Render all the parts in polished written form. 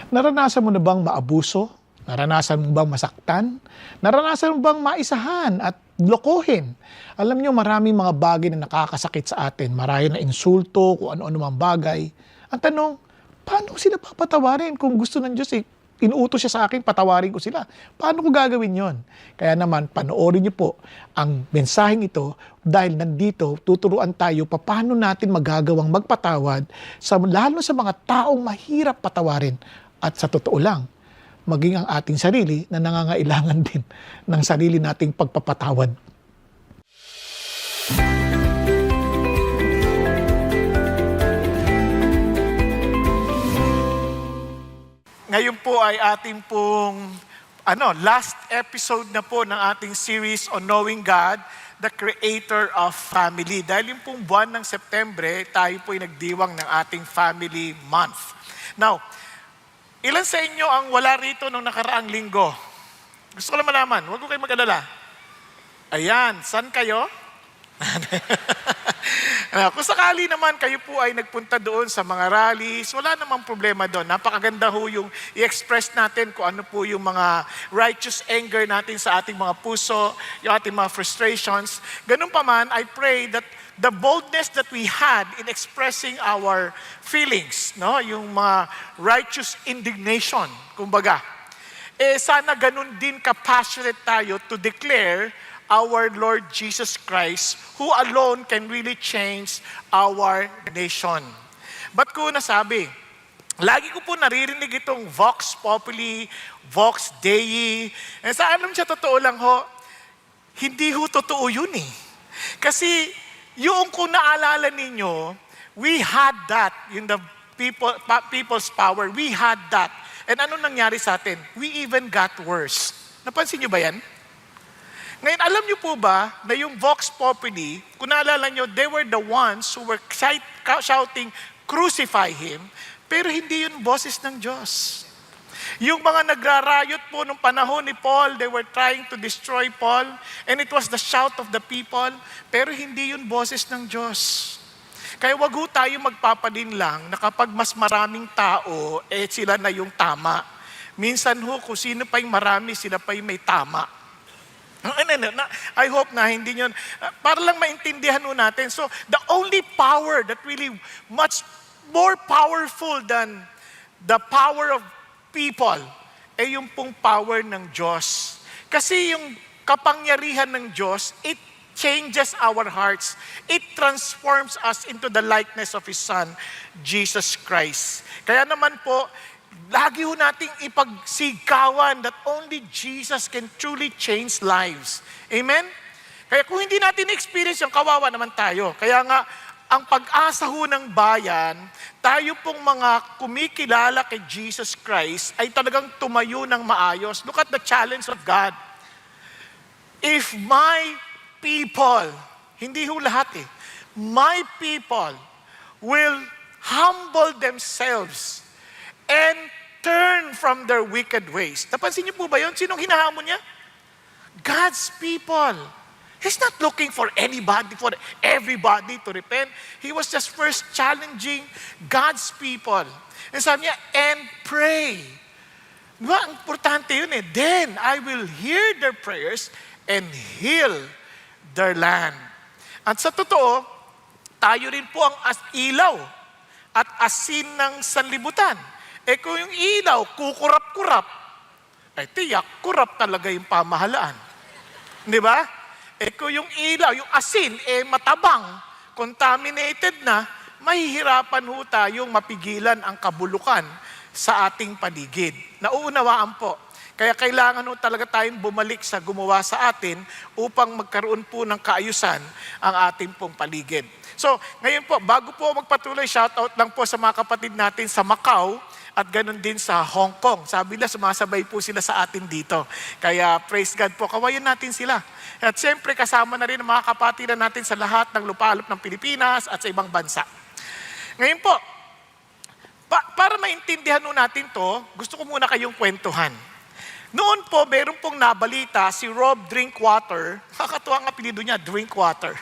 Naranasan mo na bang maabuso? Naranasan mo bang masaktan? Naranasan mo bang maisahan at lokohin? Alam nyo, maraming mga bagay na nakakasakit sa atin. Marami na insulto, kung ano-ano mang bagay. Ang tanong, paano ko sila papatawarin kung gusto ng Diyos inuutos siya sa akin, patawarin ko sila. Paano ko gagawin yon? Kaya naman, panoorin niyo po ang mensaheng ito dahil nandito, tuturuan tayo paano natin magagawang magpatawad lalo sa mga taong mahirap patawarin. At sa totoo lang, maging ang ating sarili na nangangailangan din ng sarili nating pagpapatawad. Ngayon po ay ating pong last episode na po ng ating series on Knowing God, the Creator of Family. Dahil yung pong buwan ng Setyembre, tayo po ay nagdiwang ng ating Family Month. Now, ilan sa inyo ang wala rito nung nakaraang linggo? Gusto ko lang malaman, huwag ko kayo mag-alala. Ayan, saan kayo? Kung sakali naman kayo po ay nagpunta doon sa mga rallies, wala namang problema doon. Napakaganda ho yung i-express natin kung ano po yung mga righteous anger natin sa ating mga puso, yung ating mga frustrations. Ganun pa man, I pray that the boldness that we had in expressing our feelings, no, yung mga righteous indignation, kumbaga, sana ganun din ka-passionate tayo to declare our Lord Jesus Christ, who alone can really change our nation. Ba't ko nasabi? Lagi ko po naririnig itong Vox Populi, Vox Dei. Sa alam siya, totoo lang ho, hindi ho totoo yun eh. Kasi yung kung naalala ninyo, we had that in the people's power. We had that. And ano nangyari sa atin? We even got worse. Napansin nyo ba yan? Ngayon, alam niyo po ba na yung Vox Populi, kung naalala niyo, they were the ones who were shouting, crucify Him, pero hindi yun boses ng Diyos. Yung mga nagrarayot po nung panahon ni Paul, they were trying to destroy Paul, and it was the shout of the people, pero hindi yun boses ng Diyos. Kaya wag ho tayo magpapadin lang na kapag mas maraming tao, sila na yung tama. Minsan ho, kung sino pa yung marami, sila pa yung may tama. I hope na hindi nyo, para lang maintindihan ho natin. So, the only power that really much more powerful than the power of people, yung pong power ng Diyos. Kasi yung kapangyarihan ng Diyos, it changes our hearts. It transforms us into the likeness of His Son, Jesus Christ. Kaya naman po, lagi ho nating ipagsigawan that only Jesus can truly change lives. Amen? Kaya kung hindi natin experience yung kawawa naman tayo. Kaya nga, ang pag-asa ho ng bayan, tayo pong mga kumikilala kay Jesus Christ ay talagang tumayo ng maayos. Look at the challenge of God. If my people, hindi ho lahat my people will humble themselves and turn from their wicked ways. Napansin niyo po ba yun? Sinong hinahamon niya? God's people. He's not looking for everybody to repent. He was just first challenging God's people. And sabi niya, and pray. Diba? Ang importante yun Then I will hear their prayers and heal their land. At sa totoo, tayo rin po ang ilaw at asin ng sanlibutan. Kung yung ilaw, kukurap-kurap, tiyak, kurap talaga yung pamahalaan. Di ba? Kung yung ilaw, yung asin, matabang, contaminated na, mahihirapan ho tayong mapigilan ang kabulukan sa ating paligid. Nauunawaan po. Kaya kailangan ho talaga tayong bumalik sa gumawa sa atin upang magkaroon po ng kaayusan ang ating pong paligid. So, ngayon po, bago po magpatuloy, shoutout lang po sa mga kapatid natin sa Macau, at ganun din sa Hong Kong. Sabi nila, sumasabay po sila sa atin dito. Kaya praise God po, kawayan natin sila. At siyempre, kasama na rin ang mga kapatiran natin sa lahat ng lupalop ng Pilipinas at sa ibang bansa. Ngayon po, para maintindihan natin to, gusto ko muna kayong kwentuhan. Noon po, meron pong nabalita si Rob Drinkwater. Kakatuwa ang apelido niya, Drinkwater.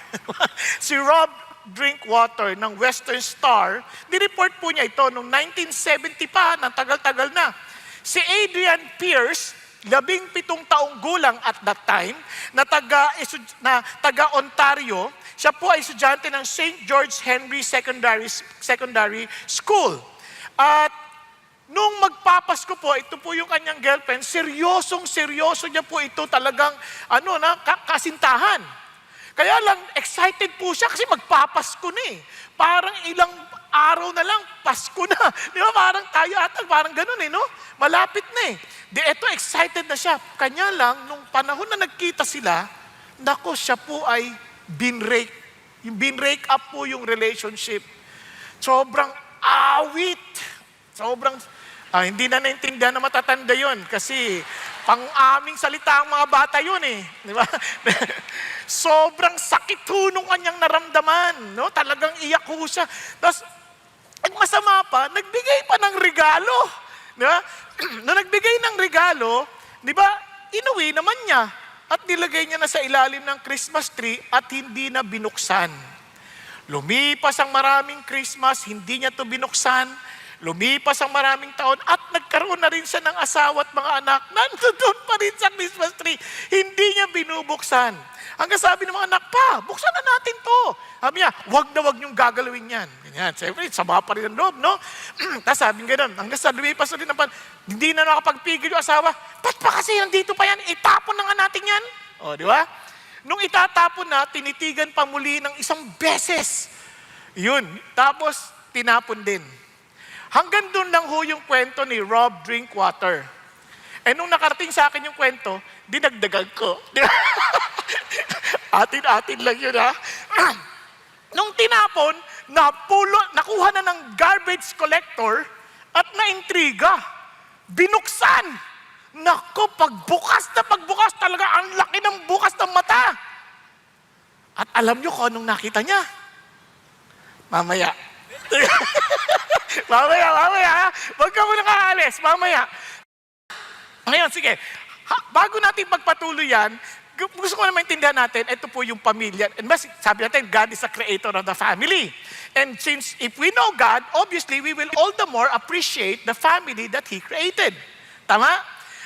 Si Rob Drinkwater ng Western Star, nireport po niya ito noong 1970 pa, ng tagal-tagal na. Si Adrian Pierce, 17 taong gulang at that time, na taga Ontario, siya po ay estudyante ng St. George Henry Secondary School. At nung magpapasko po, ito po yung kanyang girlfriend, seryoso niya po ito talagang kasintahan. Kaya lang, excited po siya kasi magpapasko na eh. Parang ilang araw na lang, Pasko na. Di ba? Parang tayo ata, parang ganun eh, no? Malapit na eh. Di eto, excited na siya. Kanya lang, nung panahon na nagkita sila, nako, siya po ay binrake. Yung binrake up po yung relationship. Sobrang awit. Sobrang, hindi na naintindihan na matatanda yun kasi pang-aming salita ang mga bata yun eh. Di ba? Sobrang sakit ho nung kanyang naramdaman. No? Talagang iyak ho siya. Tapos, ang masama pa, nagbigay pa ng regalo. Di ba? Nung nagbigay ng regalo, di ba, inuwi naman niya. At nilagay niya na sa ilalim ng Christmas tree at hindi na binuksan. Lumipas ang maraming Christmas, hindi niya to binuksan. Lumipas ang maraming taon at nagkaroon na rin siya ng asawa at mga anak. Nandoon pa rin sa Christmas tree. Hindi niya binubuksan. Hanggang sabi ng mga anak, pa, buksan na natin to. Sabi niya, wag na wag niyong gagalawin yan. Ganyan. Siyempre, sama pa rin ang loob, no? Tapos sabi nga nun, hanggang sa lumipas na rin naman, hindi na nakapagpigil yung asawa. Ba't pa kasi nandito pa yan? Itapon na nga natin yan. O, di ba? Nung itatapon na, tinitigan pa muli ng isang beses. Yun. Tapos, tinapon din. Hanggang doon lang ho yung kwento ni Rob Drinkwater. Eh nung nakarating sa akin yung kwento, dinagdagan ko. Atin-atin lang yun ha. Nung tinapon, nakuha na ng garbage collector at naintriga. Binuksan. Nako, pagbukas talaga, ang laki ng bukas ng mata. At alam nyo kung anong nakita niya? Mamaya. Mamaya. Huwag ka muna kaalis. Mamaya. Ngayon, sige. Bago natin pagpatuloy yan, gusto ko na maintindihan natin, ito po yung pamilya. And sabi natin, God is the creator of the family. And since if we know God, obviously, we will all the more appreciate the family that He created. Tama?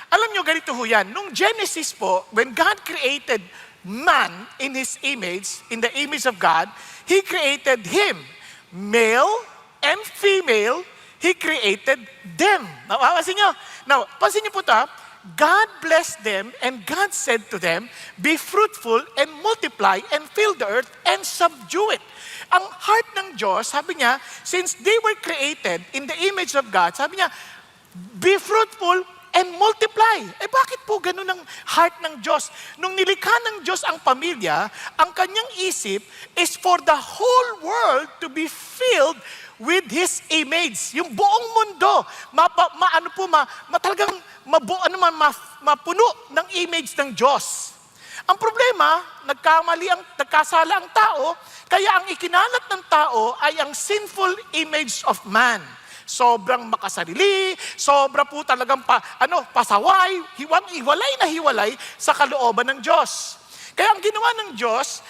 Alam nyo, ganito ho yan. Nung Genesis po, when God created man in His image, in the image of God, He created him. Male and female, He created them. Napapansin nyo? Now, pansin nyo po ito, God blessed them and God said to them, be fruitful and multiply and fill the earth and subdue it. Ang heart ng Diyos, sabi niya, since they were created in the image of God, sabi niya, be fruitful and multiply. Eh bakit po ganun ang heart ng Diyos? Nung nilikha ng Diyos ang pamilya, ang kanyang isip is for the whole world to be filled with His image. Yung buong mundo, talagang mapuno ng image ng Diyos. Ang problema, nagkasala ang tao, kaya ang ikinalat ng tao ay ang sinful image of man. Sobrang makasarili, sobra po talagang pasaway, hiwalay sa kalooban ng Diyos. Kaya ang ginawa ng Diyos,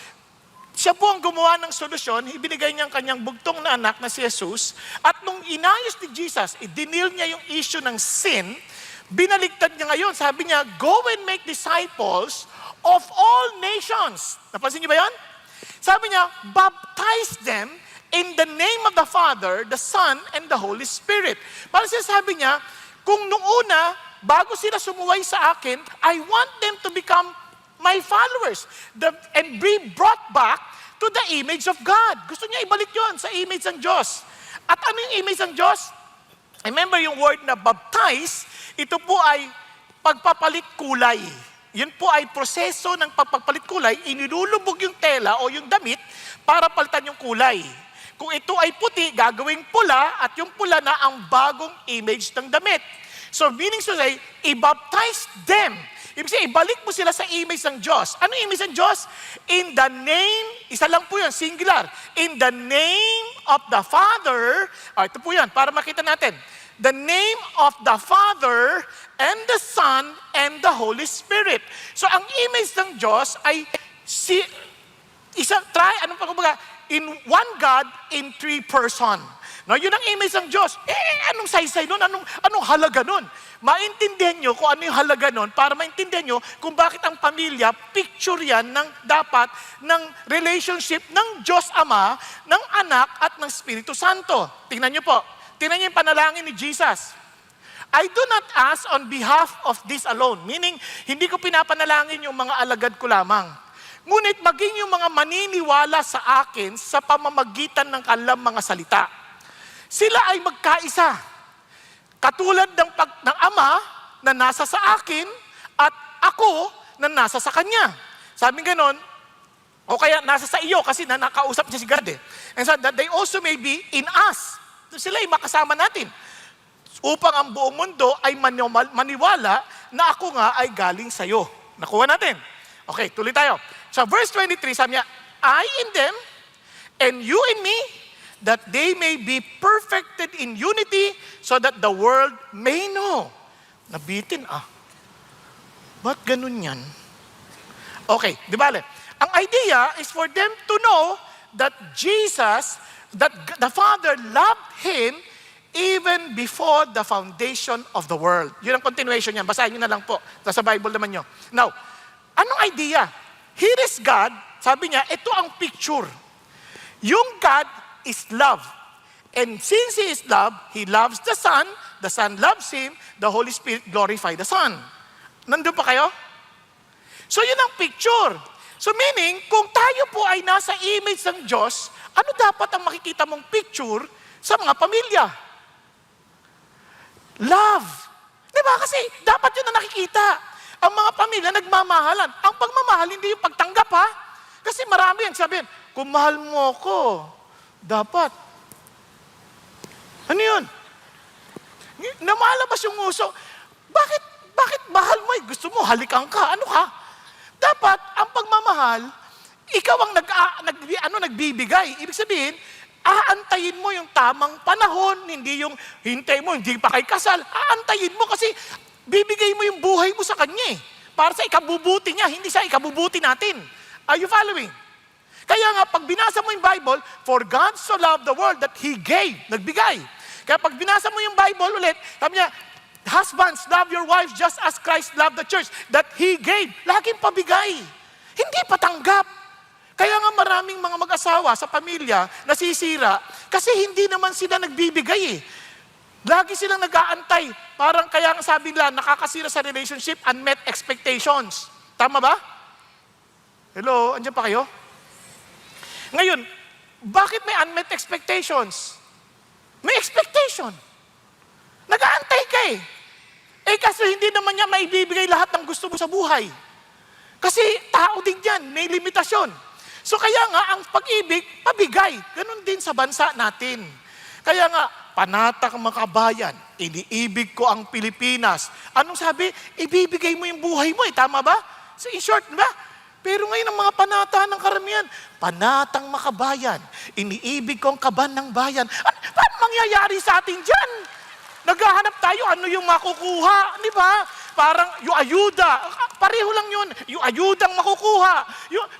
siya po ang gumawa ng solusyon, ibinigay niya ang kanyang bugtong na anak na si Jesus, at nung inayos ni Jesus, idinil niya yung issue ng sin, binaligtad niya ngayon, sabi niya, go and make disciples of all nations. Napansin niyo ba yan? Sabi niya, baptize them in the name of the Father, the Son, and the Holy Spirit. Parang sinasabi niya, kung nung una, bago sila sumuway sa akin, I want them to become my followers and be brought back to the image of God. Gusto niya ibalik yon sa image ng Diyos. At ano yung image ng Diyos? Remember yung word na baptize, ito po ay pagpapalit kulay. Yun po ay proseso ng pagpapalit kulay, inilulubog yung tela o yung damit para palitan yung kulay. Kung ito ay puti, gagawing pula at yung pula na ang bagong image ng damit. So meaning to say, i-baptize them. Ibig sabihin, ibalik mo sila sa image ng Diyos. Ano image ng Diyos? In the name, isa lang po yun, singular. In the name of the Father, ito po yan, para makita natin. The name of the Father and the Son and the Holy Spirit. So ang image ng Diyos ay in one God in three person. No, yun ang image ng Diyos. Anong saysay nun? Anong halaga nun? Maintindihan nyo kung ano yung halaga nun para maintindihan nyo kung bakit ang pamilya, picture yan ng dapat ng relationship ng Diyos Ama, ng Anak at ng Espiritu Santo. Tingnan nyo po. Tingnan nyo yung panalangin ni Jesus. I do not ask on behalf of this alone. Meaning, hindi ko pinapanalangin yung mga alagad ko lamang. Ngunit maging yung mga maniniwala sa akin sa pamamagitan ng kanilang mga salita. Sila ay magkaisa. Katulad ng Ama na nasa sa akin at ako na nasa sa Kanya. Sabi ganon, o kaya nasa sa iyo kasi nakausap niya si God eh. And so that they also may be in us. Sila ay makasama natin. Upang ang buong mundo ay maniwala na ako nga ay galing sa iyo. Nakuha natin. Okay, tuloy tayo. So verse 23, sabi niya, I in them and you in me, that they may be perfected in unity, so that the world may know. Nabitin Ba't ganun yan? Okay, di ba? Ang idea is for them to know that Jesus, that the Father loved Him even before the foundation of the world. Yun ang continuation niyan. Basahin nyo na lang po. Sa Bible naman nyo. Now, anong idea? Here is God. Sabi niya, ito ang picture. Yung God is love. And since He is love, He loves the Son loves Him, the Holy Spirit glorify the Son. Nandun pa kayo? So yun ang picture. So meaning, kung tayo po ay nasa image ng Diyos, ano dapat ang makikita mong picture sa mga pamilya? Love. Diba? Kasi dapat yun na nakikita. Ang mga pamilya nagmamahalan. Ang pagmamahal, hindi yung pagtanggap ha. Kasi marami ang sabihin, kung mahal mo ko, dapat. Ano yun? Namalabas yung uso. Bakit mahal mo? Gusto mo, halikan ka. Ano ka? Dapat, ang pagmamahal, ikaw ang nagbibigay. Ibig sabihin, aantayin mo yung tamang panahon, hindi yung hintay mo, hindi pa kay kasal. Aantayin mo kasi bibigay mo yung buhay mo sa Kanya para sa ikabubuti niya, hindi sa ikabubuti natin. Are you following? Kaya nga, pag binasa mo yung Bible, for God so loved the world that He gave, nagbigay. Kaya pag binasa mo yung Bible ulit, sabi niya, husbands, love your wives just as Christ loved the church, that He gave. Laging pabigay. Hindi patanggap. Kaya nga maraming mga mag-asawa sa pamilya nasisira kasi hindi naman sila nagbibigay Lagi silang nag-aantay. Parang kaya nga sabi nila, nakakasira sa relationship, unmet expectations. Tama ba? Hello, andyan pa kayo? Ngayon, bakit may unmet expectations? May expectation. Nag-aantay ka kasi hindi naman niya maibibigay lahat ng gusto mo sa buhay. Kasi tao din yan, may limitasyon. So kaya nga, ang pag-ibig, pabigay. Ganon din sa bansa natin. Kaya nga, panatag mga kabayan, iniibig ko ang Pilipinas. Anong sabi? Ibibigay mo yung buhay mo tama ba? So in short, ba? Pero ngayon ang mga panata ng karamihan, panatang makabayan, iniibig ko ang kaban ng bayan. Paano mangyayari sa atin dyan? Naghahanap tayo, ano yung makukuha, di ba? Parang yung ayuda, pareho lang yun, yung ayudang makukuha.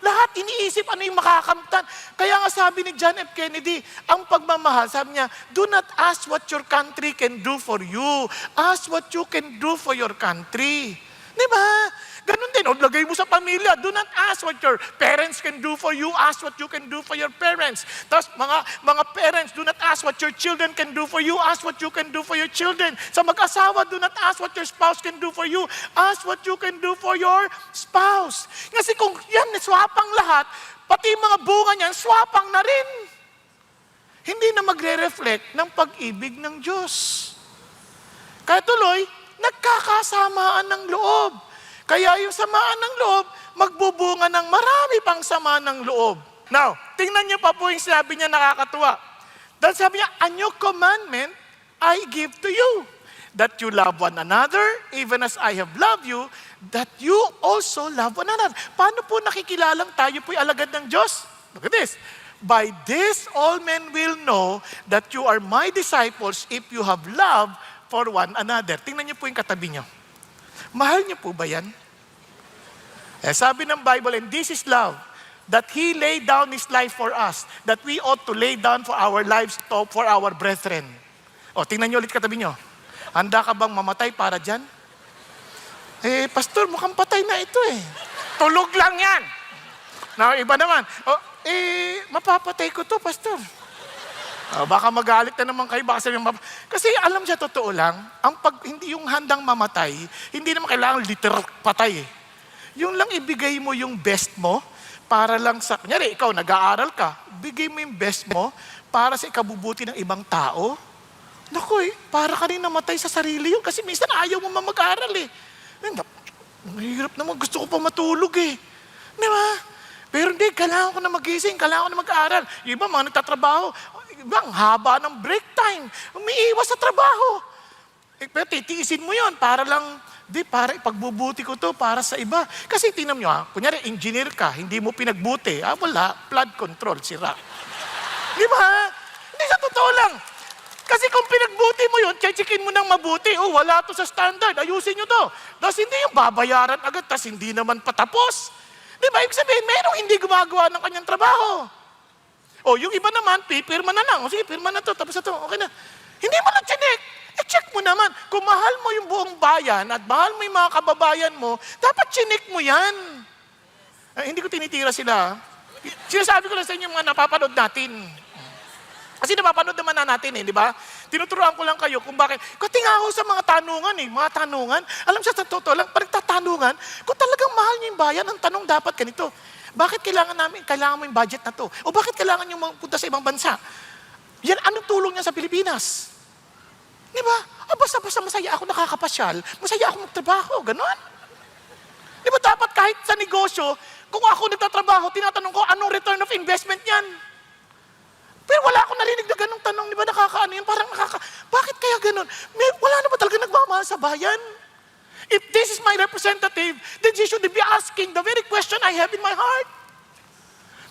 Lahat iniisip ano yung makakamtan. Kaya nga sabi ni John F. Kennedy, ang pagmamahal, sabi niya, do not ask what your country can do for you. Ask what you can do for your country. Di ba? Ganun din, lagay mo sa pamilya. Do not ask what your parents can do for you. Ask what you can do for your parents. Tapos mga parents, do not ask what your children can do for you. Ask what you can do for your children. Sa mag-asawa, do not ask what your spouse can do for you. Ask what you can do for your spouse. Kasi kung yan, swapang lahat, pati mga bunga niyan, swapang na rin. Hindi na magre-reflect ng pag-ibig ng Diyos. Kaya tuloy, nagkakasamaan ng loob. Kaya yung samaan ng loob, magbubunga ng marami pang sama ng loob. Now, tingnan niyo pa po yung sinabi niya nakakatuwa. Dahil sabi niya, a new commandment I give to you, that you love one another, even as I have loved you, that you also love one another. Paano po nakikilalang tayo po'y alagad ng Diyos? Look at this. By this, all men will know that you are my disciples if you have love for one another. Tingnan niyo po yung katabi niyo. Mahal niyo po ba yan? Sabi ng Bible, and this is love. that He laid down His life for us, that we ought to lay down for our lives for our brethren. O, tingnan niyo ulit katabi niyo. Handa ka bang mamatay para dyan? Pastor, mukhang patay na ito eh. Tulog lang yan. Na iba naman. Mapapatay ko to, Pastor. Baka magalit na naman kayo, baka sabihin, kasi alam siya, totoo lang, hindi yung handang mamatay, hindi naman kailangan literal patay eh. Yung lang ibigay mo yung best mo, para lang sa, kunyari, ikaw nag-aaral ka, bigay mo yung best mo, para sa ikabubuti ng ibang tao. Naku para ka rin namatay sa sarili yun, kasi minsan ayaw mo mag-aaral eh. Mahirap naman, gusto ko pa matulog eh. Di ba? Pero hindi, kailangan ko na magising, kailangan ko na mag-aaral. Yung iba, mga nagtatrabaho, ang haba ng break time. Umiiwas sa trabaho. Pero titiisin mo yon para lang, para ipagbubuti ko to para sa iba. Kasi tingnan nyo kunyari engineer ka, hindi mo pinagbuti. Wala, flood control, sira. Di ba? Hindi sa totoo lang. Kasi kung pinagbuti mo yun, checkin mo nang mabuti. Wala to sa standard, ayusin nyo to. Tapos hindi yung babayaran agad, tapos hindi naman patapos. Di ba? Ibig sabihin, merong hindi gumagawa ng kanyang trabaho. Yung iba naman, pipirma na lang. Sige, pirma na to, tapos na to, okay na. Hindi mo na chinek. Check mo naman. Kung mahal mo yung buong bayan at mahal mo yung mga kababayan mo, dapat chinek mo yan. Hindi ko tinitira sila. Sinasabi ko lang sa inyo mga napapanood natin. Kasi napapanood naman na natin di ba? Tinuturuan ko lang kayo kung bakit. Kasi nga ako sa mga tanungan. Alam siya sa totoo lang, parang tatanungan, kung talagang mahal niyo yung bayan, ang tanong dapat ganito. Bakit kailangan mo yung budget na to? O bakit kailangan nyo magpunta sa ibang bansa? Yan, anong tulong niya sa Pilipinas? Di ba? Basta masaya ako nakakapasyal, masaya ako magtrabaho, ganon. Di ba dapat kahit sa negosyo, kung ako nagtatrabaho, tinatanong ko, anong return of investment yan? Pero wala akong narinig na ganong tanong, di ba nakakaano yun? Bakit kaya ganon? Wala na ba talaga nagmamahal sa bayan? If this is my representative, then she should be asking the very question I have in my heart.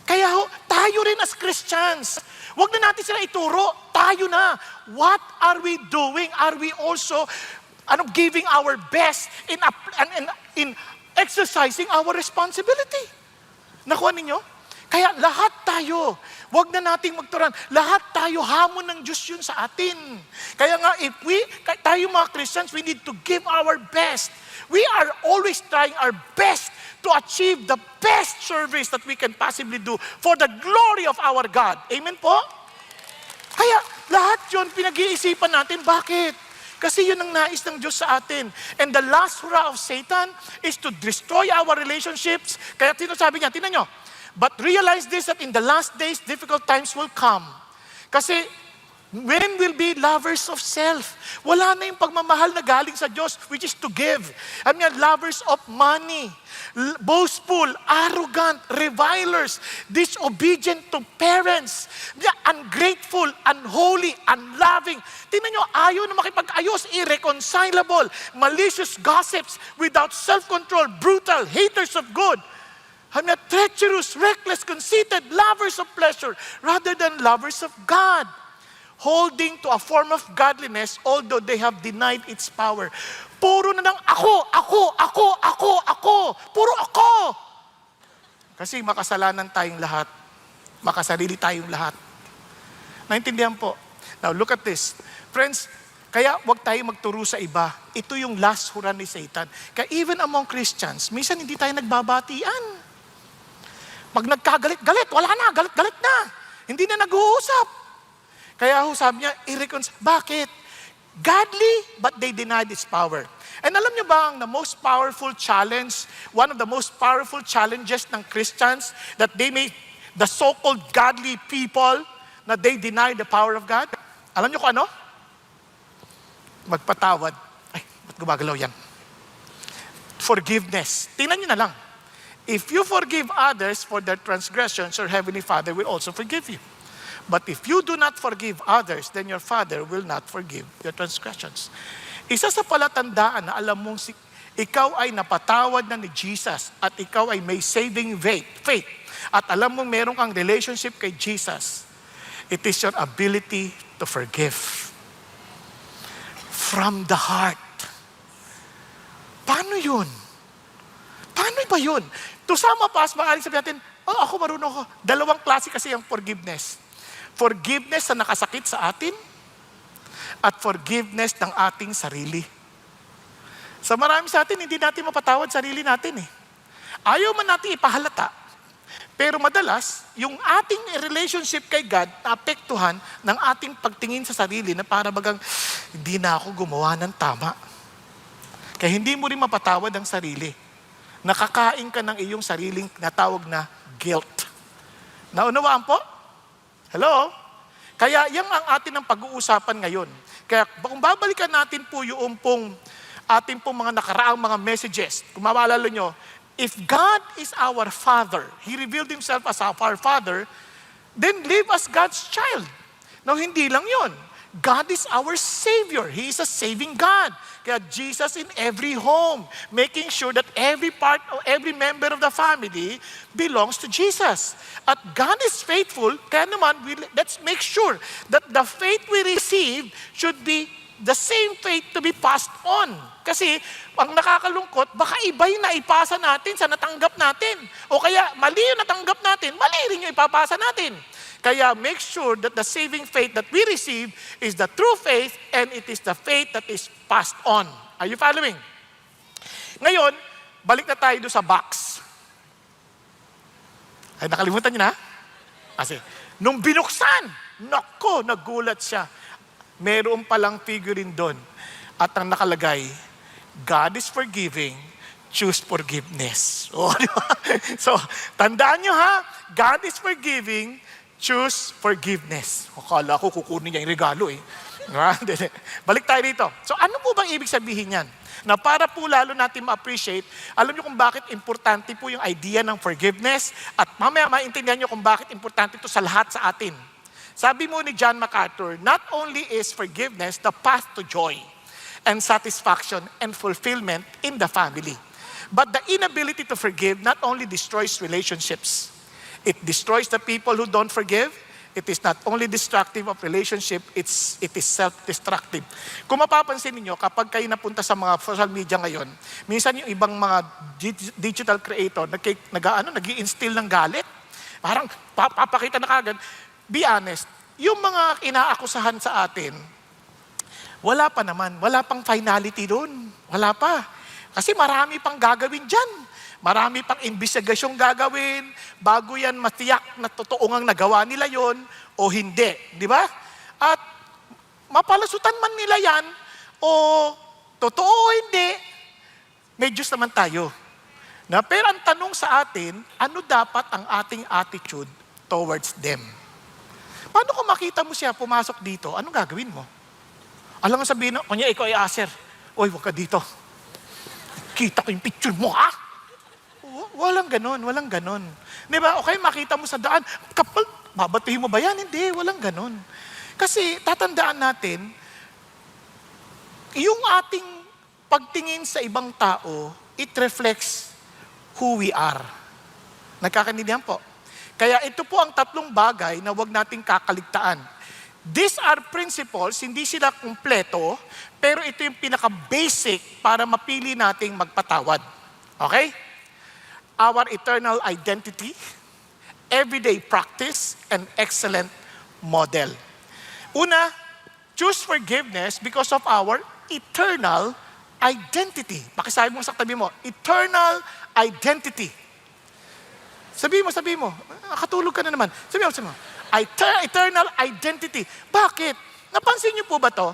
Kaya tayo rin as Christians, wag na natin sila ituro, tayo na. What are we doing? Are we also giving our best in exercising our responsibility? Nakuha ninyo? Kaya lahat tayo, wag na nating magturan. Lahat tayo, hamon ng Diyos yun sa atin. Kaya nga, tayo mga Christians, we need to give our best. We are always trying our best to achieve the best service that we can possibly do for the glory of our God. Amen po? Kaya lahat yun, pinag-iisipan natin. Bakit? Kasi yun ang nais ng Diyos sa atin. And the last hurrah of Satan is to destroy our relationships. Kaya sinasabi niya, tingnan nyo, but realize this, that in the last days, difficult times will come. Kasi, men will be lovers of self. Wala na yung pagmamahal na galing sa Diyos, which is to give. Lovers of money, boastful, arrogant, revilers, disobedient to parents, ungrateful, unholy, unloving. Tingnan nyo, ayaw na makipag-ayos, irreconcilable, malicious gossips, without self-control, brutal, haters of good. Treacherous, reckless, conceited, lovers of pleasure rather than lovers of God, holding to a form of godliness although they have denied its power. Puro na ng ako. Puro ako. Kasi makasalanan tayong lahat. Makasarili tayong lahat. Naintindihan po? Now look at this. Friends, kaya wag tayo magturo sa iba. Ito yung last hurrah ni Satan. Kaya even among Christians, minsan hindi tayo nagbabatian. Pag nagkagalit-galit, wala na, galit-galit na. Hindi na nag-uusap. Kaya sabi niya, bakit? Godly, but they denied its power. And alam niyo ba ang the most powerful challenge, one of the most powerful challenges ng Christians, that the so-called godly people, na they deny the power of God? Alam niyo kung ano? Magpatawad. Ay, ba't gumagalaw yan? Forgiveness. Tingnan niyo na lang. If you forgive others for their transgressions, your Heavenly Father will also forgive you. But if you do not forgive others, then your Father will not forgive your transgressions. Isa sa palatandaan na alam mong ikaw ay napatawad na ni Jesus at ikaw ay may saving faith at alam mong meron kang relationship kay Jesus, it is your ability to forgive. From the heart. Paano yun? Paano ba yun? To some of us, maaaring sabihin natin, Oh, ako marunong ako. Dalawang klase kasi ang forgiveness. Forgiveness sa nakasakit sa atin at forgiveness ng ating sarili. Sa marami sa atin, hindi natin mapatawad sarili natin eh. Ayaw man natin ipahalata, pero madalas, yung ating relationship kay God naapektuhan ng ating pagtingin sa sarili na para bagang, hindi na ako gumawa ng tama. Kaya hindi mo rin mapatawad ang sarili. Nakakain ka ng iyong sariling natawag na guilt. Naunawaan po? Hello? Kaya yan ang atin ng pag-uusapan ngayon. Kaya kung babalikan natin po yung ating pong mga nakaraang mga messages, kung maalala nyo, if God is our Father, He revealed Himself as our Father, then live as God's child. Now, hindi lang yon. God is our Savior. He is a saving God. Kaya Jesus in every home, making sure that every part or every member of the family belongs to Jesus. At God is faithful, kaya naman, let's make sure that the faith we receive should be the same faith to be passed on. Kasi, ang nakakalungkot, baka iba yung naipasa natin sa natanggap natin. O kaya, mali yung natanggap natin, mali rin yung ipapasa natin. Kaya make sure that the saving faith that we receive is the true faith and it is the faith that is passed on. Are you following? Ngayon, balik na tayo doon sa box. Ay, nakalimutan niyo na? Kasi, nung binuksan, nako, nagulat siya. Meron palang figurine doon. At ang nakalagay, God is forgiving, choose forgiveness. Oh, di ba? So, tandaan nyo ha, God is forgiving, choose forgiveness. Akala ko kukunin niya yung regalo eh. Balik tayo dito. So, ano po bang ibig sabihin yan? Na para po lalo natin ma-appreciate, alam nyo kung bakit importante po yung idea ng forgiveness at mamaya maintindihan nyo kung bakit importante ito sa lahat sa atin. Sabi mo ni John MacArthur, not only is forgiveness the path to joy and satisfaction and fulfillment in the family, but the inability to forgive not only destroys relationships, it destroys the people who don't forgive. It is not only destructive of relationship, it is self-destructive. Kung mapapansin niyo kapag kayo napunta sa mga social media ngayon, minsan yung ibang mga digital creator nag-i-instill ng galit. Parang papakita na kagad. Be honest, yung mga inaakusahan sa atin, wala pa naman, wala pang finality doon. Wala pa. Kasi marami pang gagawin dyan. Marami pang investigasyong gagawin, bago yan matiyak na totoo ngang nagawa nila yon o hindi. Di ba? At mapalasutan man nila yan, o totoo o hindi, may Diyos naman tayo. Pero ang tanong sa atin, ano dapat ang ating attitude towards them? Paano kung makita mo siya pumasok dito, anong gagawin mo? Alam mo sabihin, kunya ikaw ay aser. Oy, huwag ka dito. Kita ko yung picture mo, ha? Walang ganon, walang ganon. Di ba? Okay, makita mo sa daan, kapal, babatuhin mo ba yan? Hindi, walang ganon. Kasi tatandaan natin, yung ating pagtingin sa ibang tao, it reflects who we are. Nagkakaintindihan po? Kaya ito po ang tatlong bagay na wag nating kakaligtaan. These are principles, hindi sila kumpleto, pero ito yung pinaka-basic para mapili nating magpatawad. Okay? Our eternal identity, everyday practice, and excellent model. Una, choose forgiveness because of our eternal identity. Pakisabi mo sa tabi mo, eternal identity. Sabi mo, nakatulog ka na naman. Sabi mo, eternal identity. Bakit? Napansin niyo po ba to?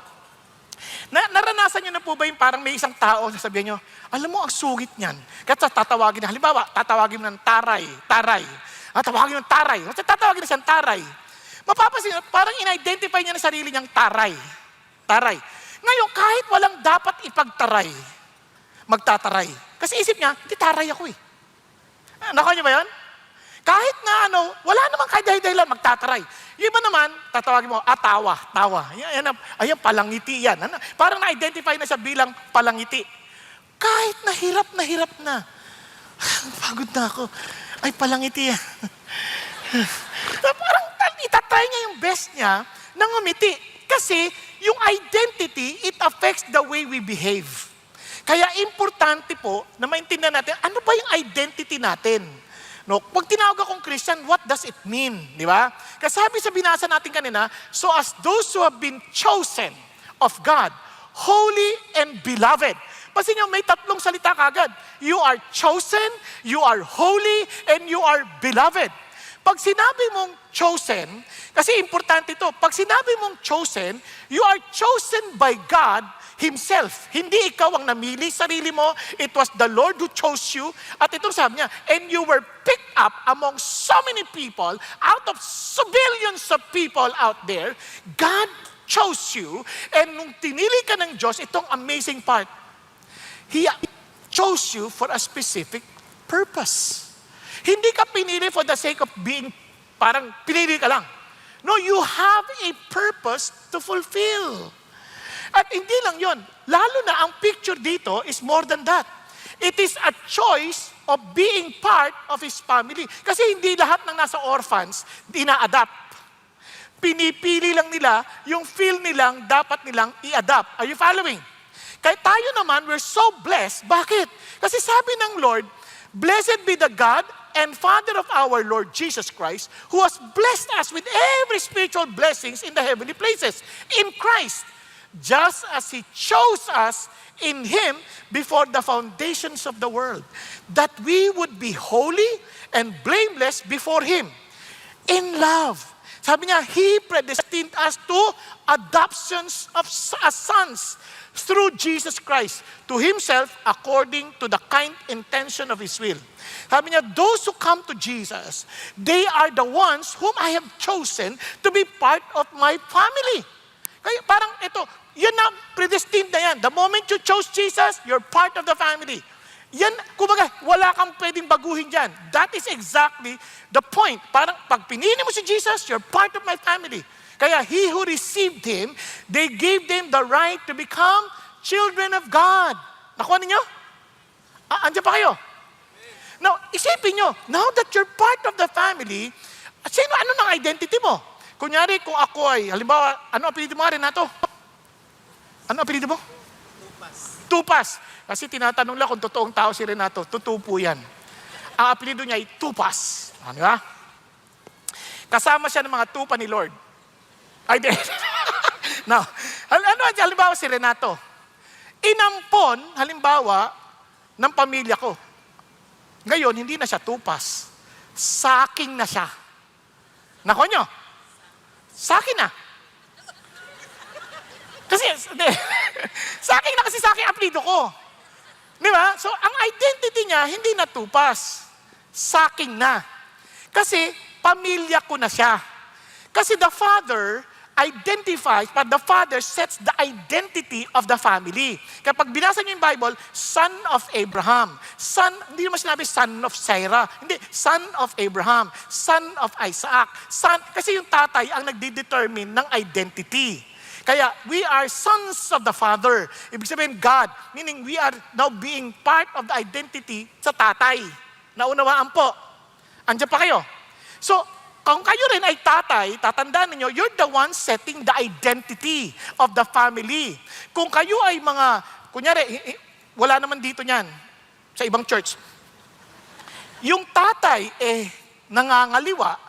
Naranasan niyo na po ba yung parang may isang tao, sasabihin niyo, alam mo, ang sungit niyan. Kaya tatawagin na, halimbawa, tatawagin mo ng taray. Tatawagin mo ng taray. Tatawagin na siyang taray. Mapapansin niyo, parang in-identify niya na sarili niyang taray. Taray. Ngayon, kahit walang dapat ipagtaray, magtataray. Kasi isip niya, hindi taray ako eh. Nakuha niyo ba yun? Kahit na wala namang kahit dahilan, magtataray. Yung iba naman, tatawagin mo, tawa. Ayan, palangiti yan. Parang na-identify na siya bilang palangiti. Kahit hirap na. Pagod na ako. Ay, palangiti yan. Parang itatry niya yung best niya na ngumiti. Kasi yung identity, it affects the way we behave. Kaya importante po na maintindihan natin, ano ba yung identity natin? No, pag tinawag akong Christian, what does it mean? Di ba? Kasi sabi sa binasa natin kanina, so as those who have been chosen of God, holy and beloved. Pansin nyo, may tatlong salita kagad. You are chosen, you are holy, and you are beloved. Pag sinabi mong chosen, kasi importante ito, pag sinabi mong chosen, you are chosen by God Himself. Hindi ikaw ang namili sarili mo. It was the Lord who chose you. At ito sabi niya, and you were picked up among so many people, out of billions of people out there. God chose you. And nung tinili ka ng Diyos, itong amazing part, He chose you for a specific purpose. Hindi ka pinili for the sake of being, parang pinili ka lang. No, you have a purpose to fulfill. At hindi lang yon, lalo na ang picture dito is more than that. It is a choice of being part of His family. Kasi hindi lahat ng nasa orphans, ina-adapt. Pinipili lang nila yung feel nilang dapat nilang i-adapt. Are you following? Kaya tayo naman, we're so blessed. Bakit? Kasi sabi ng Lord, blessed be the God and Father of our Lord Jesus Christ, who has blessed us with every spiritual blessings in the heavenly places, in Christ, just as He chose us in Him before the foundations of the world, that we would be holy and blameless before Him. In love. Sabi niya, He predestined us to adoptions as sons through Jesus Christ to Himself according to the kind intention of His will. Sabi niya, those who come to Jesus, they are the ones whom I have chosen to be part of my family. Kaya parang ito, yan na, predestined na yan. The moment you chose Jesus, you're part of the family. Yan, kumbaga, wala kang pwedeng baguhin dyan. That is exactly the point. Parang pag pinili mo si Jesus, you're part of my family. Kaya he who received Him, they gave them the right to become children of God. Nakuha ninyo? Andiyan pa kayo? Now, isipin nyo, now that you're part of the family, ano ng identity mo? Kunyari, kung ako ay, halimbawa, ano apelido mo, Renato? Ano apelido mo? Tupas. Kasi tinatanong lang kung totoong tao si Renato. Totoo po yan. Ang apelido niya ay Tupas. Ano ba? Kasama siya ng mga tupa ni Lord. Ay, di. Now, halimbawa si Renato. Inampon, halimbawa, ng pamilya ko. Ngayon, hindi na siya tupas. Saking na siya. Nako nyo? Sakin na. Kasi, sakin na kasi sakin apelido ko. Di ba? So, ang identity niya, hindi na tupas. Sakin na. Kasi, pamilya ko na siya. Kasi the Father identifies, but the Father sets the identity of the family. Kapag binasa niyo yung Bible, son of Abraham. Son, hindi naman sinabi son of Sarah. Hindi, son of Abraham. Son of Isaac. Son, kasi yung tatay ang nagdi-determine ng identity. Kaya, we are sons of the Father. Ibig sabihin, God. Meaning, we are now being part of the identity sa tatay. Naunawaan po. Andiyan pa kayo. So, kung kayo rin ay tatay, tatandaan ninyo, you're the one setting the identity of the family. Kung kayo ay mga, kunyari, wala naman dito niyan, sa ibang church. Yung tatay, nangangaliwa,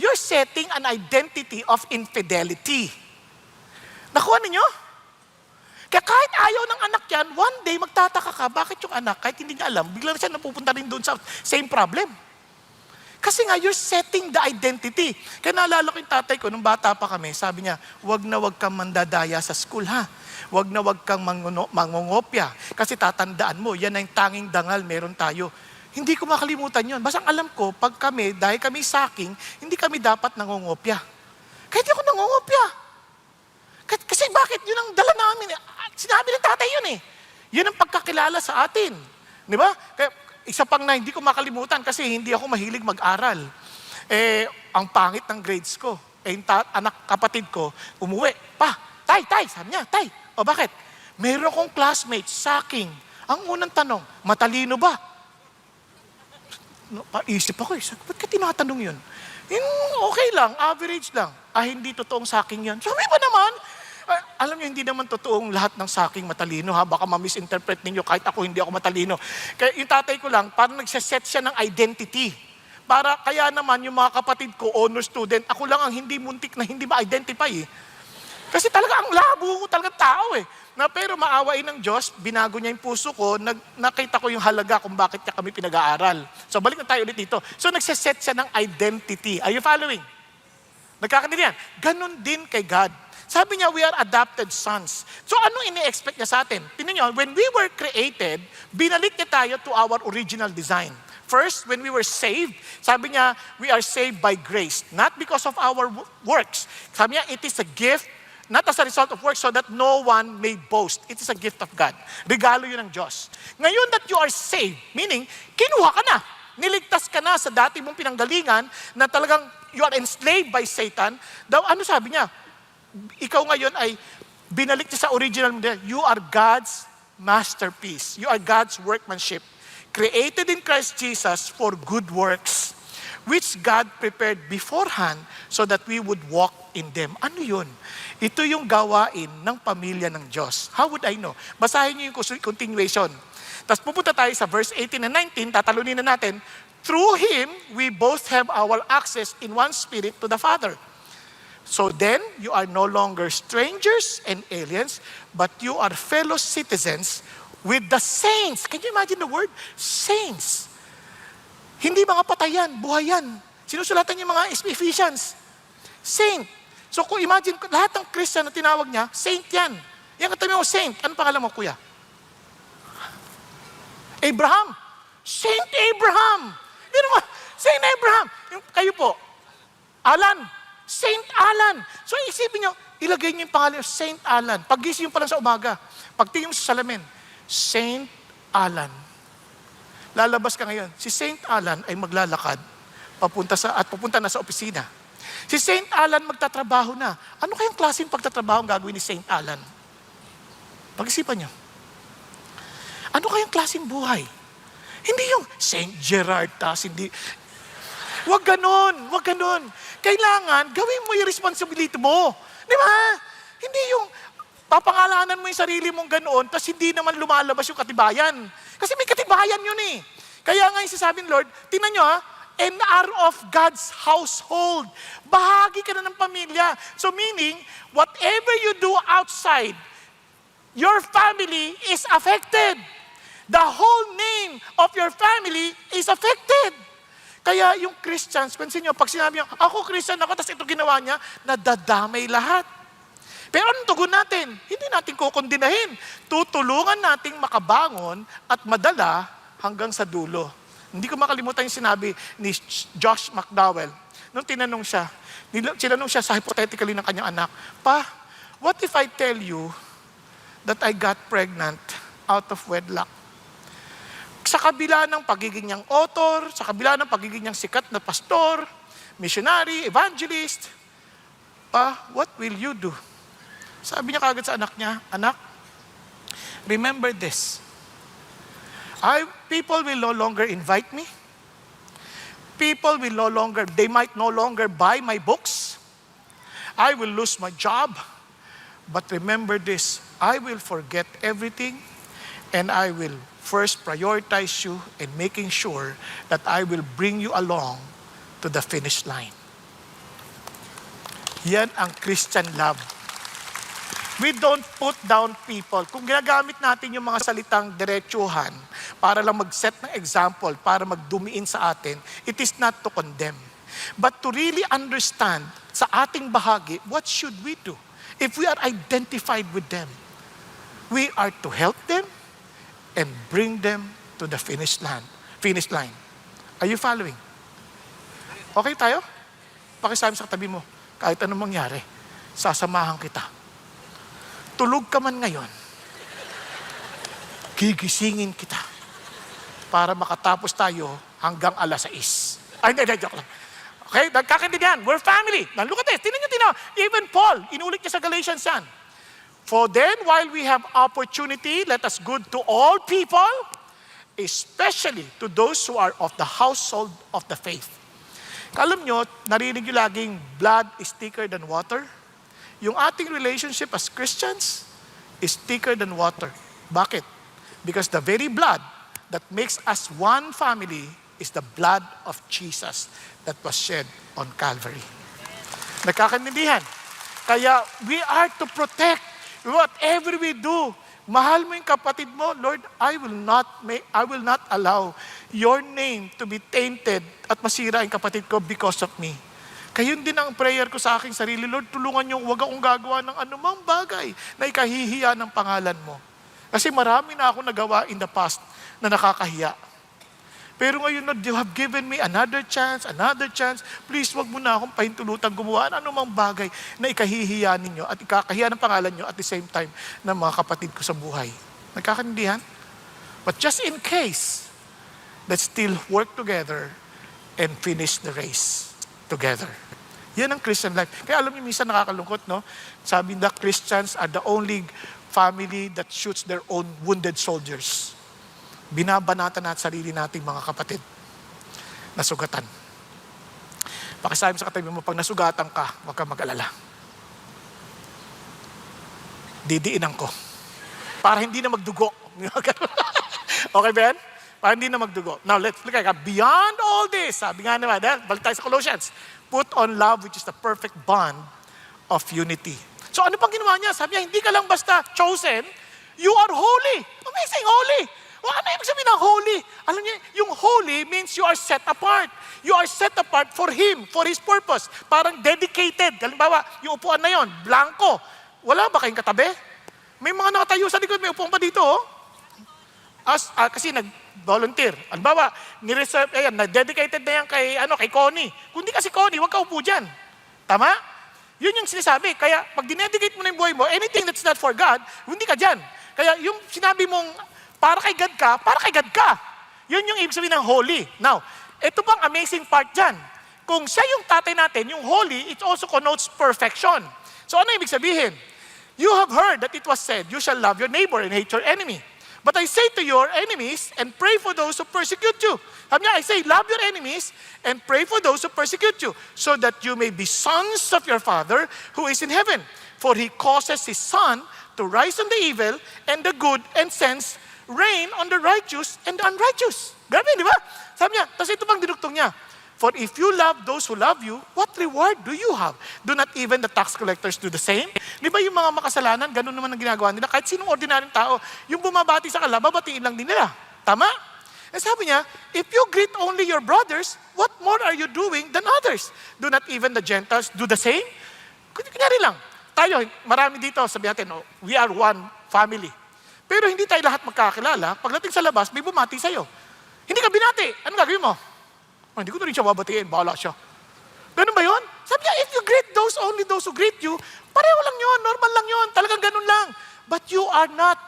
you're setting an identity of infidelity. Nakuha ninyo? Kaya kahit ayaw ng anak yan, one day magtataka ka, bakit yung anak, kahit hindi niya alam, bigla na siya napupunta rin doon sa same problem. Kasi nga, you're setting the identity. Kaya naalala ko yung tatay ko, nung bata pa kami, sabi niya, wag na wag kang mandadaya sa school, ha? Wag na wag kang mangungopya. Kasi tatandaan mo, yan ang tanging dangal meron tayo. Hindi ko makalimutan yun. Basta alam ko, pag kami, dahil kami saking, hindi kami dapat nangungopya. Kaya hindi ako nangungopya. Kasi bakit? Yun ang dala namin. Sinabi ng tatay yun eh. Yun ang pagkakilala sa atin. Di ba? Kaya, isa pang na hindi ko makalimutan kasi hindi ako mahilig mag-aral. Ang pangit ng grades ko. Yung anak kapatid ko, umuwi. Tay, sabi niya, tay. O bakit? Meron akong classmate, saking. Ang unang tanong, matalino ba? Isip ako ba't ka tinatanong yun? Okay lang, average lang. Hindi totoong saking yan. Sabi ba naman? Alam niyo, hindi naman totoong lahat ng saking matalino, ha? Baka ma-misinterpret ninyo kahit ako hindi ako matalino. Kaya yung tatay ko lang, parang nagsaset siya ng identity. Para kaya naman yung mga kapatid ko, honor student, ako lang ang hindi muntik na hindi ma-identify eh. Kasi talaga ang labo ko talaga tao eh. Pero maawain ng Diyos, binago niya yung puso ko, nakita ko yung halaga kung bakit niya kami pinag-aaral. So balik na tayo ulit dito. So nagsiset siya ng identity. Are you following? Nagkakaintindihan? Ganon din kay God. Sabi niya, we are adopted sons. So ano ini-expect niya sa atin? Tingnan niyo, when we were created, binalik niya tayo to our original design. First, when we were saved, sabi niya, we are saved by grace, not because of our works. Sabi niya, it is a gift, not as a result of works, so that no one may boast. It is a gift of God. Regalo yun ng Diyos. Ngayon that you are saved, meaning, kinuha ka na. Niligtas ka na sa dati mong pinanggalingan na talagang you are enslaved by Satan. Daw, ano sabi niya? Ikaw ngayon ay binalik niya sa original model. You are God's masterpiece. You are God's workmanship. Created in Christ Jesus for good works, which God prepared beforehand so that we would walk in them. Ano yun? Ito yung gawain ng pamilya ng Diyos. How would I know? Basahin niyo yung continuation. Tapos pupunta tayo sa verse 18 and 19, tatalunin na natin, through Him, we both have our access in one spirit to the Father. So then, you are no longer strangers and aliens, but you are fellow citizens with the saints. Can you imagine the word? Saints. Hindi mga patayan, buhayan. Sinusulatan yung mga Ephesians. Saint. So kung imagine, lahat ng Christian na tinawag niya, saint yan. Yan katabi mo, saint. Ano pangalan mo, kuya? Abraham. Saint Abraham. Yun mo, Saint Abraham. Yung, kayo po, Alan. Saint Alan. So isipin nyo, ilagay nyo yung pangalan, Saint Alan. Pag-gising pa lang sa umaga, pagtingin mo sa salamin, Saint Alan. Lalabas ka ngayon. Si Saint Alan ay maglalakad papunta na sa opisina. Si Saint Alan magtatrabaho na. Ano kayang klaseng pagtatrabaho ang gagawin ni Saint Alan? Pag-isipan nyo. Ano kayang klaseng buhay? Hindi yung Saint Gerard, hindi. Wag ganon, wag ganon. Kailangan, gawin mo yung responsibility mo. Di ba? Hindi yung papangalanan mo yung sarili mong ganoon, tapos hindi naman lumalabas yung katibayan. Kasi may katibayan yun eh. Kaya nga yung sasabing Lord, tingnan nyo ha, and are of God's household. Bahagi ka na ng pamilya. So meaning, whatever you do outside, your family is affected. The whole name of your family is affected. Kaya yung Christians, pansin nyo, pag sinabi nyo, ako Christian ako, tapos ito ginawa niya, nadadamay lahat. Pero anong tugon natin? Hindi natin kukondinahin. Tutulungan nating makabangon at madala hanggang sa dulo. Hindi ko makalimutan yung sinabi ni Josh McDowell. Nung tinanong siya sa hypothetically ng kanyang anak, Pa, what if I tell you that I got pregnant out of wedlock? Sa kabila ng pagiging niyang author, sa kabila ng pagiging niyang sikat na pastor, missionary, evangelist, Pa, what will you do? Sabi niya kagad sa anak niya, Anak, remember this. People will no longer invite me. They might no longer buy my books. I will lose my job. But remember this, I will forget everything and I will first prioritize you in making sure that I will bring you along to the finish line. Yan ang Christian love. We don't put down people. Kung ginagamit natin yung mga salitang diretsuhan para lang mag-set ng example, para magdumiin sa atin, it is not to condemn. But to really understand sa ating bahagi, what should we do? If we are identified with them, we are to help them and bring them to the finish line. Are you following? Okay tayo? Pakisabi sa katabi mo, kahit anong mangyari, sasamahan kita. Tulog ka man ngayon, gigisingin kita para makatapos tayo hanggang alas 6. Ay, hindi, joke lang. Okay, nagkakaintindihan. We're family. Now look at this. Tingnan nyo. Even Paul, inulit niya sa Galatians yan. For then, while we have opportunity, let us good to all people, especially to those who are of the household of the faith. Alam nyo, narinig nyo laging blood is thicker than water. Yung ating relationship as Christians is thicker than water. Bakit? Because the very blood that makes us one family is the blood of Jesus that was shed on Calvary. Nagkakaintindihan? Kaya we are to protect whatever we do. Mahal mo yung kapatid mo, Lord, I will not allow your name to be tainted at masira yung kapatid ko because of me. Kaya yun din ang prayer ko sa aking sarili, Lord, tulungan niyo, huwag akong gagawa ng anumang bagay na ikahihiya ng pangalan mo. Kasi marami na ako nagawa in the past na nakakahiya. Pero ngayon, Lord, you have given me another chance. Please, wag mo na akong pahintulutan gumawa ng anumang bagay na ikahihiya ninyo at ikakahiya ng pangalan nyo at the same time ng mga kapatid ko sa buhay. Nagkakaintindihan? But just in case, let's still work together and finish the race together. Yan ang Christian life. Kaya alam niyo, minsan nakakalungkot, no? Sabi na Christians are the only family that shoots their own wounded soldiers. Binabanatan natin sarili nating mga kapatid na sugatan. Pakisabi sa katabi mo, pag nasugatan ka, huwag ka mag-alala. Didiinan ko. Para hindi na magdugo. Okay, Ben? Para hindi na magdugo. Now, let's look at beyond all this. Sabi nga naman, balik tayo sa Colossians. Put on love, which is the perfect bond of unity. So ano pang ginawa niya? Sabi niya, hindi ka lang basta chosen, you are holy. Amazing, holy. Well, ano ibig sabihin ng holy? Alam niyo, yung holy means you are set apart. You are set apart for Him, for His purpose. Parang dedicated. Halimbawa, yung upuan na yon, blanco. Wala ba kayong katabi? May mga nakatayo sa likod, may upuan pa dito, oh. Kasi nag-volunteer. Halimbawa, ni-reserve, ayan, na-dedicated na yan kay Connie. Kung di kasi Connie, huwag ka upo dyan. Tama? Yun yung sinasabi. Kaya, pag dinedicate mo na yung buhay mo, anything that's not for God, hindi ka dyan. Kaya, yung sinabi mong, para kay God ka. Yun yung ibig sabihin ng holy. Now, ito pang amazing part dyan. Kung siya yung tatay natin, yung holy, it also connotes perfection. So ano ibig sabihin? You have heard that it was said, you shall love your neighbor and hate your enemy. But I say to your enemies and pray for those who persecute you. Sabi niya, I say, love your enemies and pray for those who persecute you, so that you may be sons of your Father who is in heaven. For He causes His sun to rise on the evil and the good and sends rain on the righteous and the unrighteous. Grabe, di ba? Sabi niya, tapos ito pang dinuktong niya. For if you love those who love you, what reward do you have? Do not even the tax collectors do the same? Di ba yung mga makasalanan, ganun naman ang ginagawa nila. Kahit sinong ordinaryong tao, yung bumabati sa kanila, babatiin lang din nila. Tama? Eh sabi niya, if you greet only your brothers, what more are you doing than others? Do not even the Gentiles do the same? Kunyari lang, tayo, marami dito, sabi natin, oh, we are one family. Pero hindi tayo lahat magkakilala. Pagdating sa labas, may bumati sa'yo. Hindi ka binati. Anong gagawin mo? Oh, hindi ko na rin siya babatiin. Bahala siya. Ganun ba yun? Sabi niya, if you greet only those who greet you, pareho lang yun. Normal lang yun. Talagang ganun lang. But you are not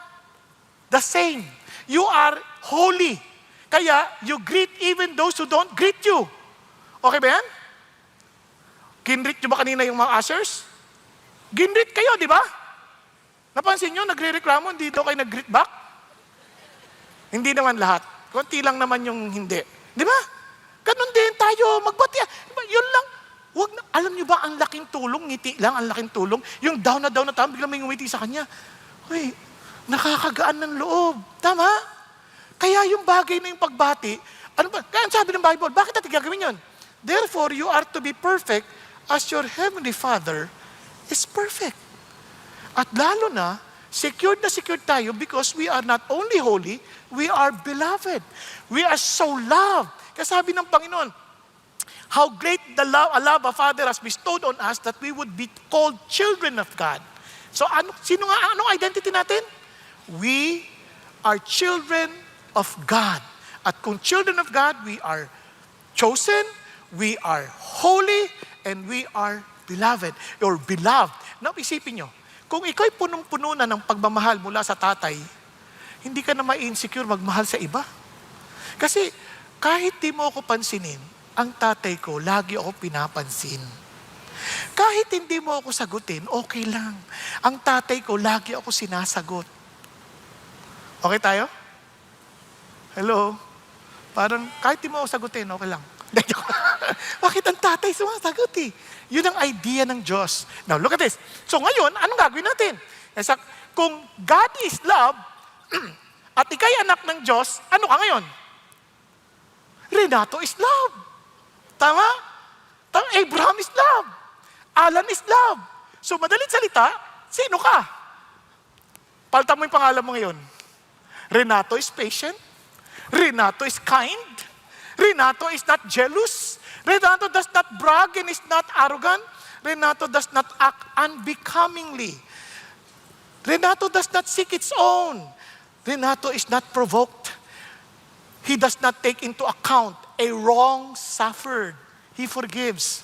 the same. You are holy. Kaya, you greet even those who don't greet you. Okay ba yan? Ginreet nyo ba kanina yung mga ushers? Ginreet kayo, di ba? Napansin nyo, nagre-reklamo, hindi daw kayo nag-greet back? Hindi naman lahat. Kunti lang naman yung hindi. Di ba? Ganon din tayo, magbati. Diba? Yun lang. Alam nyo ba, ang laking tulong, ngiti lang, ang laking tulong. Yung down na tao, biglang may ngumiti sa kanya. Uy, nakakagaan ng loob. Tama? Kaya yung bagay na yung pagbati, ano ba? Kaya sabi ng Bible, bakit natin gagawin yun? Therefore, you are to be perfect as your heavenly Father is perfect. At lalo na secured tayo because we are not only holy, we are beloved. We are so loved. Kasi sabi ng Panginoon, how great the love a Father has bestowed on us that we would be called children of God. So anong identity natin? We are children of God. At kung children of God, we are chosen, we are holy, and we are beloved. Or beloved. Now, isipin nyo, kung ikaw'y punong-puno na ng pagmamahal mula sa tatay, hindi ka na ma-insecure magmahal sa iba. Kasi kahit di mo ako pansinin, ang tatay ko, lagi ako pinapansin. Kahit hindi mo ako sagutin, okay lang. Ang tatay ko, lagi ako sinasagot. Okay tayo? Hello? Parang kahit di mo ako sagutin, okay lang. Bakit ang tatay sumasagot eh? Yun ang idea ng Diyos. Now, look at this. So ngayon, anong gagawin natin? Kung God is love, at ikay anak ng Diyos, ano ka ngayon? Renato is love. Tama? Abraham is love. Alan is love. So madaling salita, sino ka? Palta mo yung pangalan mo ngayon. Renato is patient. Renato is kind. Renato is not jealous. Renato does not brag and is not arrogant. Renato does not act unbecomingly. Renato does not seek its own. Renato is not provoked. He does not take into account a wrong suffered. He forgives.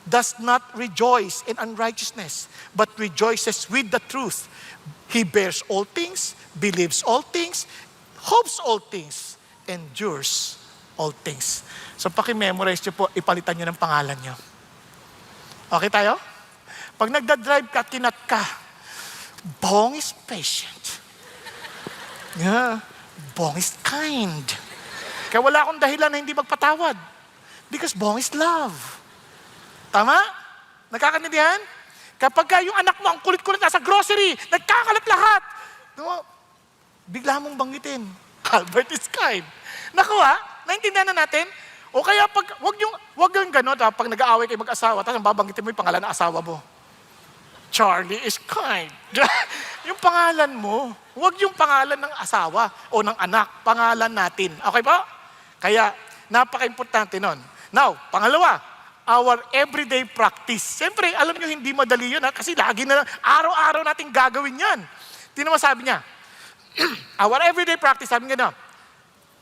Does not rejoice in unrighteousness, but rejoices with the truth. He bears all things, believes all things, hopes all things, endures all things. So paki-memorize nyo po, ipalitan nyo ng pangalan nyo. Okay tayo? Pag nagda-drive ka, kinat ka, Bong is patient. Yeah. Bong is kind. Kaya wala akong dahilan na hindi magpatawad. Because Bong is love. Tama? Nagkakaintindihan? Kapag yung anak mo, ang kulit-kulit nasa grocery, nagkakalat lahat. Bigla mong banggitin, Albert is kind. Naku naintindihan na natin? O kaya wag yung gano'n, pag nag-aaway kayo mag-asawa, tapos babanggitin mo yung pangalan ng asawa mo. Charlie is kind. Yung pangalan mo, wag yung pangalan ng asawa o ng anak, pangalan natin. Okay ba? Kaya, napaka-importante nun. Now, pangalawa, our everyday practice. Siyempre, alam nyo, hindi madali yun kasi lagi na, araw-araw natin gagawin yan. Tingnan mo sabi niya, our everyday practice, sabi nga na,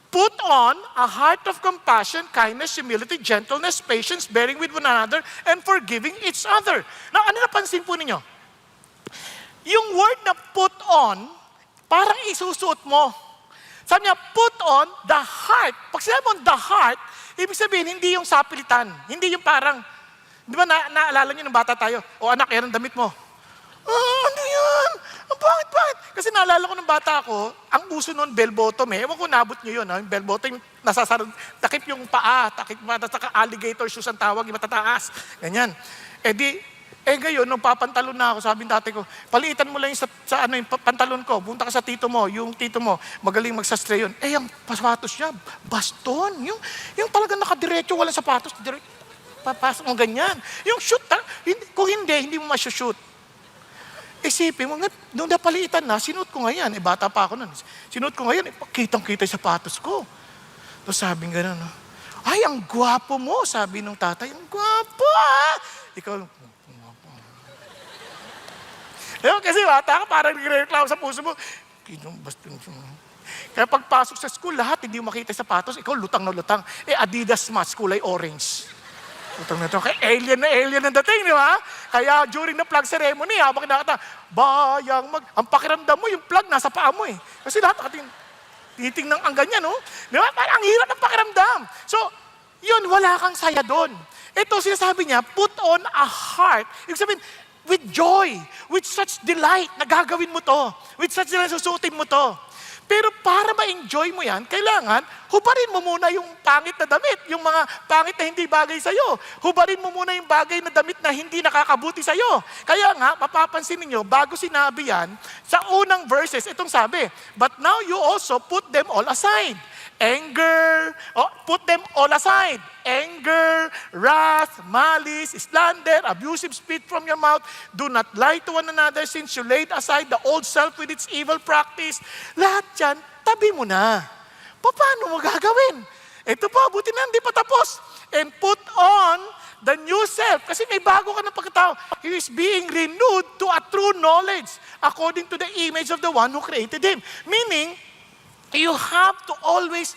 put on a heart of compassion, kindness, humility, gentleness, patience, bearing with one another, and forgiving each other. Now, ano napansin po ninyo? Yung word na put on, parang isusuot mo. Sabi niya, put on the heart. Pag sinabi mo the heart, ibig sabihin, hindi yung sapilitan. Hindi yung parang, di ba naalala niyo nung bata tayo? O anak, yan ang damit mo. Ano yan? Bakit? Kasi naalala ko nung bata ako, ang uso noon, bell bottom Ewan ko, nabot nyo yun. Yung bell bottom, takip yung paa, saka alligator shoes ang tawag, yung matataas. Ganyan. Ngayon, nung papantalon na ako, sabi ng tatay ko, paliitan mo lang yung yung pantalon ko, punta ka sa tito mo, yung tito mo, magaling magsastre yun. Ang sapatos niya, baston. Yung talagang nakadiretso, walang sapatos, papasok mo ganyan. Yung shoot, kung hindi mo masushoot. Isipin mo, nung napaliitan na, sinuot ko ngayon. Bata pa ako nun. Sinuot ko ngayon, kitang-kita yung sapatos ko. Tapos sabi nga gano'n, ay, ang gwapo mo, sabi nung tatay, ang gwapo Ikaw, kasi bata ka, parang nagre-reklamo sa puso mo. Kaya pagpasok sa school, lahat hindi mo makita yung sapatos, ikaw lutang na lutang. Adidas Smart, kulay orange. Lutang na lutang. Kaya alien ang dating, di ba? Kaya during the flag ceremony, habang kinakata, ang pakiramdam mo, yung flag nasa paa mo Kasi lahat titingnan ang ganyan, no? Di ba? Parang ang hirap ng pakiramdam. So, yun, wala kang saya doon. Ito, sinasabi niya, put on a heart. Ibig sabihin, with joy, with such delight, nagagawin mo to. With such delight, susutin mo to. Pero para ma-enjoy mo yan, kailangan, hubarin mo muna yung pangit na damit, yung mga pangit na hindi bagay sa'yo. Hubarin mo muna yung bagay na damit na hindi nakakabuti sa'yo. Kaya nga, mapapansin ninyo, bago sinabi yan, sa unang verses, itong sabi, but now you also put them all aside. Put them all aside. Anger, wrath, malice, slander, abusive speech from your mouth. Do not lie to one another since you laid aside the old self with its evil practice. Lahat yan, tabi mo na. Paano mo gagawin? Ito pa, buti na, hindi pa tapos. And put on the new self. Kasi may bago ka ng pagkatao. He is being renewed to a true knowledge according to the image of the one who created him. Meaning, you have to always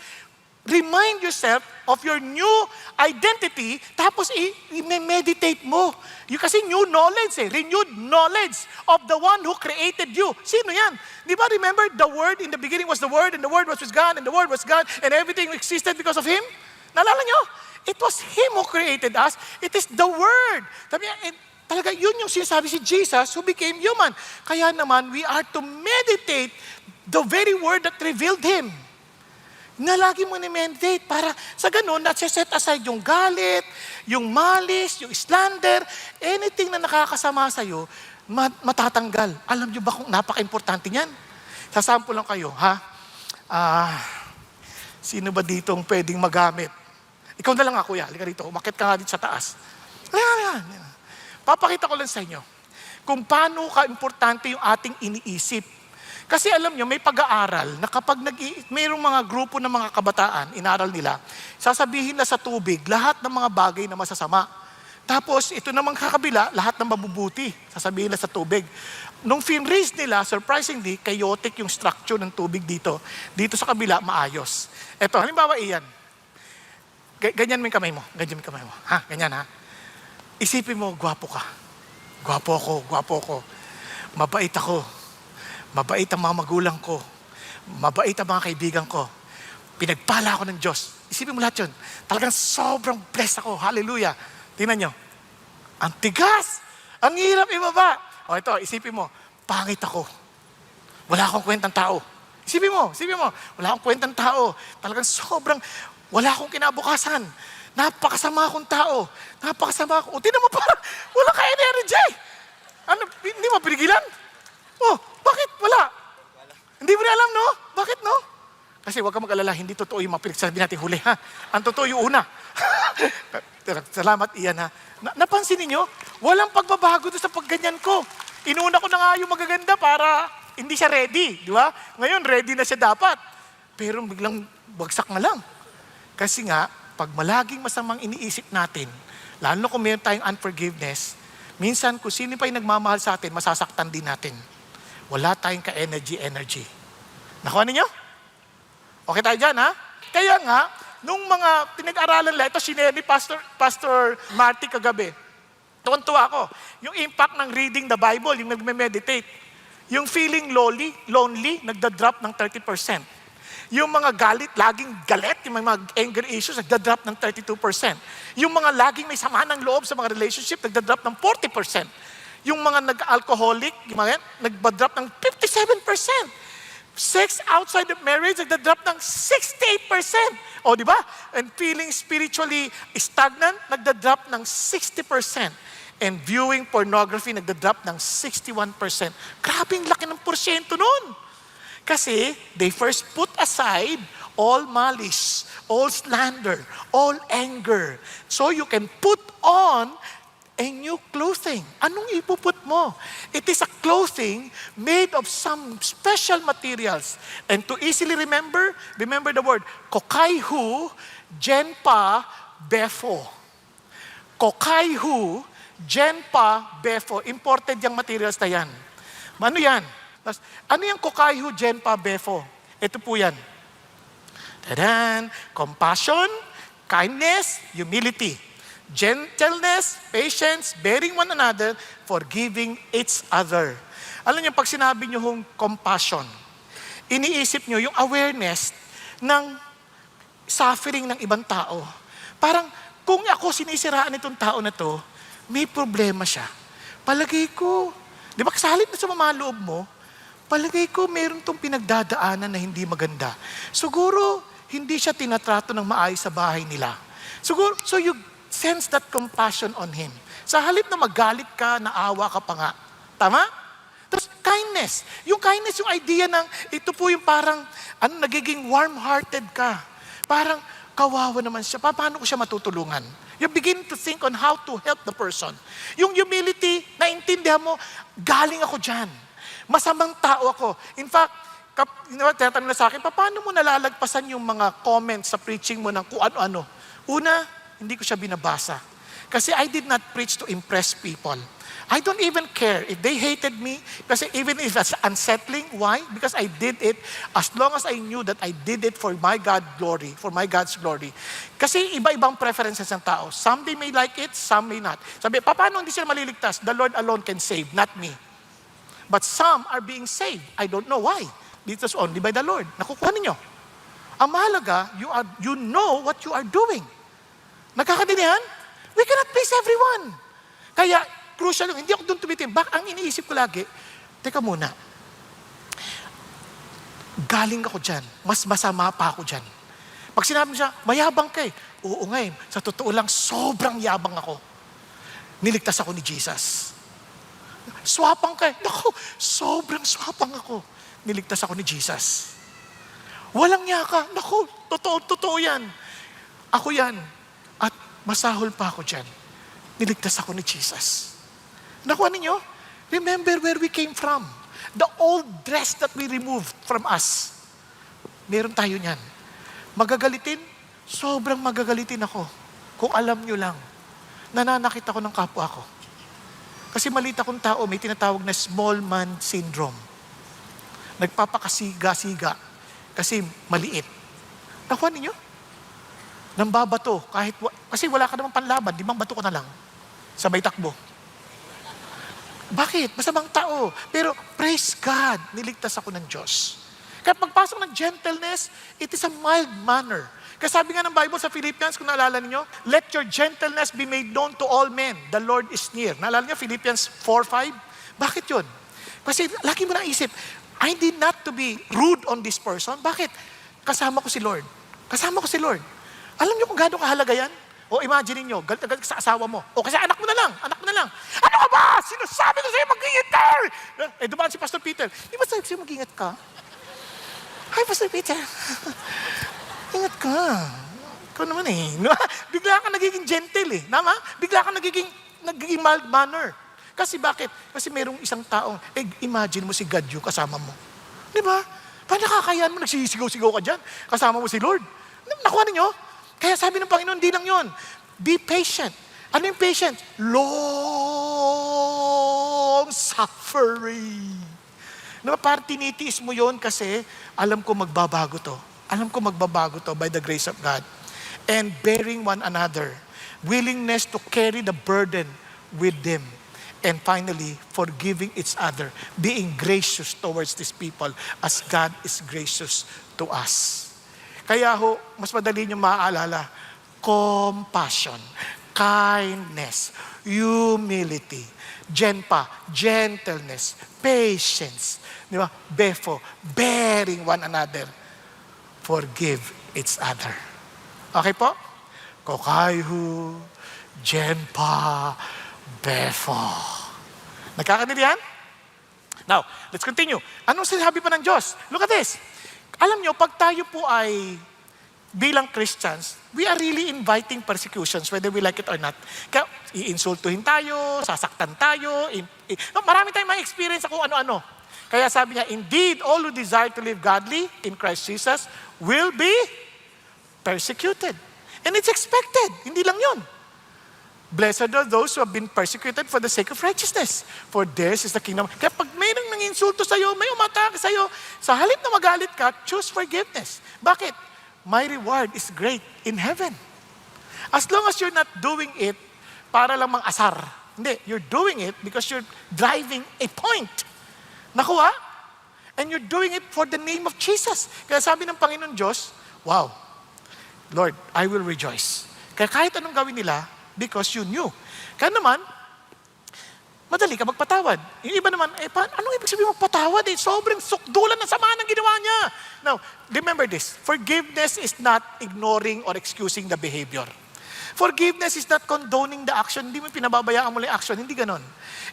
remind yourself of your new identity, tapos i-meditate mo. Kasi new knowledge renewed knowledge of the one who created you. Sino yan? Di ba remember, the Word, in the beginning was the Word, and the Word was with God, and the Word was God, and everything existed because of Him? Naalala nyo? It was Him who created us. It is the Word. Talaga, yun yung sinasabi si Jesus who became human. Kaya naman, we are to meditate the very word that revealed Him. Na lagi mo ni-meditate para sa ganun, set aside yung galit, yung malice, yung slander, anything na nakakasama sa'yo, matatanggal. Alam nyo ba kung napaka-importante niyan? Sasample lang kayo, ha? Sino ba ditong pwedeng magamit Ikaw na lang nga, kuya. Halika rito. Umakit ka nga dito sa taas. Ayan. Papakita ko lang sa inyo kung paano ka-importante yung ating iniisip. Kasi alam nyo, may pag-aaral na kapag mayroong mga grupo ng mga kabataan, inaral nila, sasabihin na sa tubig lahat ng mga bagay na masasama. Tapos, ito namang kakabila, lahat ng mabubuti, sasabihin na sa tubig. Nung finraise nila, surprisingly, chaotic yung structure ng tubig dito. Dito sa kabila, maayos. Ito, halimbawa iyan. Ganyan mo yung kamay mo. Ganyan mo yung kamay mo. Ha? Ganyan ha? Isipin mo, gwapo ka. Gwapo ako. Mabait ako. Mabait ang mga magulang ko. Mabait ang mga kaibigan ko. Pinagpala ako ng Diyos. Isipin mo lahat yun. Talagang sobrang blessed ako. Hallelujah. Tingnan nyo. Ang tigas. Ang hirap ibaba. O ito, isipin mo. Pangit ako. Wala akong kwentang tao. Isipin mo. Wala akong kwentang tao. Talagang sobrang, wala akong kinabukasan. Napakasama akong tao. O, tingnan mo pa. Wala ka energy. Ano, hindi mo pinigilan? Oh, bakit? Wala. Hindi mo na alam, no? Bakit, no? Kasi huwag ka mag-alala, hindi totoo yung mga pinagsasabi natin huli, ha? Ang totoo yung una. Salamat, Ian, ha? Napansin niyo, walang pagbabago doon sa pagganyan ko. Inuna ko na nga yung magaganda para hindi siya ready, di ba? Ngayon, ready na siya dapat. Pero biglang bagsak na lang. Kasi nga, pag malaging masamang iniisip natin, lalo kung meron tayong unforgiveness, minsan kung sino pa yung nagmamahal sa atin, masasaktan din natin. Wala tayong ka-energy. Nakuha ninyo? Okay tayo dyan, ha? Kaya nga, nung mga pinag-aralan lang, ito sinare ni Pastor Marty kagabi. Tuwan-tuwa ako. Yung impact ng reading the Bible, yung nagme-meditate. Yung feeling lonely, nagda-drop ng 30%. Yung mga laging galit, yung mga anger issues, nagda-drop ng 32%. Yung mga laging may sama ng loob sa mga relationship, nagda-drop ng 40%. Yung mga nag-alcoholic, nagba-drop ng 57%. Sex outside of marriage, nagda-drop ng 68%. O, di ba? And feeling spiritually stagnant, nagda-drop ng 60%. And viewing pornography, nagda-drop ng 61%. Grabing laki ng porsyento nun. Kasi they first put aside all malice, all slander, all anger. So you can put on a new clothing. Anong ipuput mo? It is a clothing made of some special materials. And to easily remember the word, kokaihu genpa befo. Kokaihu genpa befo. Imported yung materials na yan. Ano yan? Ano yung kokaihu genpa befo? Ito po yan. Tadan! Compassion, kindness, humility. Gentleness, patience, bearing one another, forgiving each other. Alam niyo, pag sinabi niyo yung compassion, iniisip niyo yung awareness ng suffering ng ibang tao. Parang, kung ako sinisiraan itong tao na to, may problema siya. Palagay ko, di ba, sa halip na sumama loob mo, palagay ko meron tong pinagdadaanan na hindi maganda. Siguro, hindi siya tinatrato ng maayos sa bahay nila. Siguro, so you sense that compassion on him. Sa halip na magalit ka, naawa ka pa nga. Tama? Tapos kindness. Yung kindness, yung idea ng, ito po yung parang, nagiging warm-hearted ka. Parang, kawawa naman siya. Paano ko siya matutulungan? You begin to think on how to help the person. Yung humility, naintindihan mo, galing ako dyan. Masamang tao ako. In fact, tinatanong na sa akin, paano mo nalalagpasan yung mga comments sa preaching mo ng kung ano-ano? Una, hindi ko siya binabasa. Kasi I did not preach to impress people. I don't even care if they hated me, kasi even if it's unsettling. Why? Because I did it as long as I knew that I did it for my God's glory. Kasi iba-ibang preferences ng tao. Some they may like it, some may not. Sabi, paano hindi sila maliligtas? The Lord alone can save, not me. But some are being saved. I don't know why. Because only by the Lord. Nakukuha ninyo. Ang mahalaga, you know what you are doing. Nagkakadinihan? We cannot please everyone. Kaya, crucial yung, hindi ako doon tumitimbak. Ang iniisip ko lagi, teka muna, galing ako dyan. Mas masama pa ako dyan. Pag sinabi siya, mayabang ka eh. Oo nga eh. Sa totoo lang, sobrang yabang ako. Niligtas ako ni Jesus. Swapang ka eh. Naku, sobrang swapang ako. Niligtas ako ni Jesus. Walang niya ka. Naku, totoo yan. Ako yan. At masahol pa ako dyan. Niligtas ako ni Jesus. Nakuha ninyo? Remember where we came from. The old dress that we removed from us. Meron tayo niyan. Magagalitin? Sobrang magagalitin ako. Kung alam nyo lang, nananakit ako ng kapwa ko. Kasi maliit akong tao, may tinatawag na small man syndrome. Nagpapakasiga-siga kasi maliit. Nakuha ninyo? Nambabato, kasi wala ka namang panlaban, di bang bato ko na lang? Sabay takbo. Bakit? Masamang tao. Pero praise God, niligtas ako ng Diyos. Kaya pagpasok ng gentleness, it is a mild manner. Kasi sabi nga ng Bible sa Philippians, kung naalala niyo, let your gentleness be made known to all men. The Lord is near. Naalala niyo Philippians 4:5? Bakit yun? Kasi lagi mo naisip, I need not to be rude on this person. Bakit? Kasama ko si Lord. Kasama ko si Lord. Alam niyo kung gaano kahalaga yan? O imagine niyo, galit ka sa asawa mo. O kasi anak mo na lang. Ano ka ba? Sinasabi ko sa'yo mag-ingat ka! Dumaan si Pastor Peter. Di ba sabi sa'yo mag-ingat ka? Hi, Pastor Peter. Ingat ka. Ikaw naman eh. Bigla ka nagiging gentle eh. Tama? Bigla ka nagiging mild manner. Kasi bakit? Kasi mayroong isang taong, imagine mo si God yung kasama mo. Di ba? Paano nakakayaan mo? Nagsisigaw-sigaw ka dyan. Kasama mo si Lord. Nakuha ninyo? Kaya sabi ng Panginoon, di lang yun. Be patient. Ano yung patient? Long suffering. Diba, parang tinitiis mo yun kasi alam ko magbabago to. Alam ko magbabago to by the grace of God. And bearing one another. Willingness to carry the burden with them. And finally, forgiving each other. Being gracious towards these people as God is gracious to us. Kaya ho, mas madali nyo maaalala, compassion, kindness, humility, gentleness, patience, di ba? Befo, bearing one another, forgive each other. Okay po? Kokaihu, genpa, befo. Nagkakaintindihan? Now, let's continue. Anong sinabi pa ng Diyos? Look at this. Alam nyo, pag tayo po ay bilang Christians, we are really inviting persecutions, whether we like it or not. Kaya iinsultuhin tayo, sasaktan tayo, marami tayong ma-experience kung ano-ano. Kaya sabi niya, indeed, all who desire to live godly in Christ Jesus will be persecuted. And it's expected. Hindi lang yun. Blessed are those who have been persecuted for the sake of righteousness. For theirs is the kingdom. Kaya pag mayroong nanginsulto sa'yo, may umatake sa'yo, sa halip na magalit ka, choose forgiveness. Bakit? My reward is great in heaven. As long as you're not doing it para lang mang-asar. Hindi, you're doing it because you're driving a point. Nakuha? And you're doing it for the name of Jesus. Kaya sabi ng Panginoon Diyos, wow, Lord, I will rejoice. Kaya kahit anong gawin nila, because you knew. Kaya naman, madali ka magpatawad. Yung iba naman, anong ibig sabihin magpatawad? Sobrang sukdulan ng sama ng ginawa niya. Now, remember this. Forgiveness is not ignoring or excusing the behavior. Forgiveness is not condoning the action. Hindi mo pinababayaan mo yung action. Hindi ganon.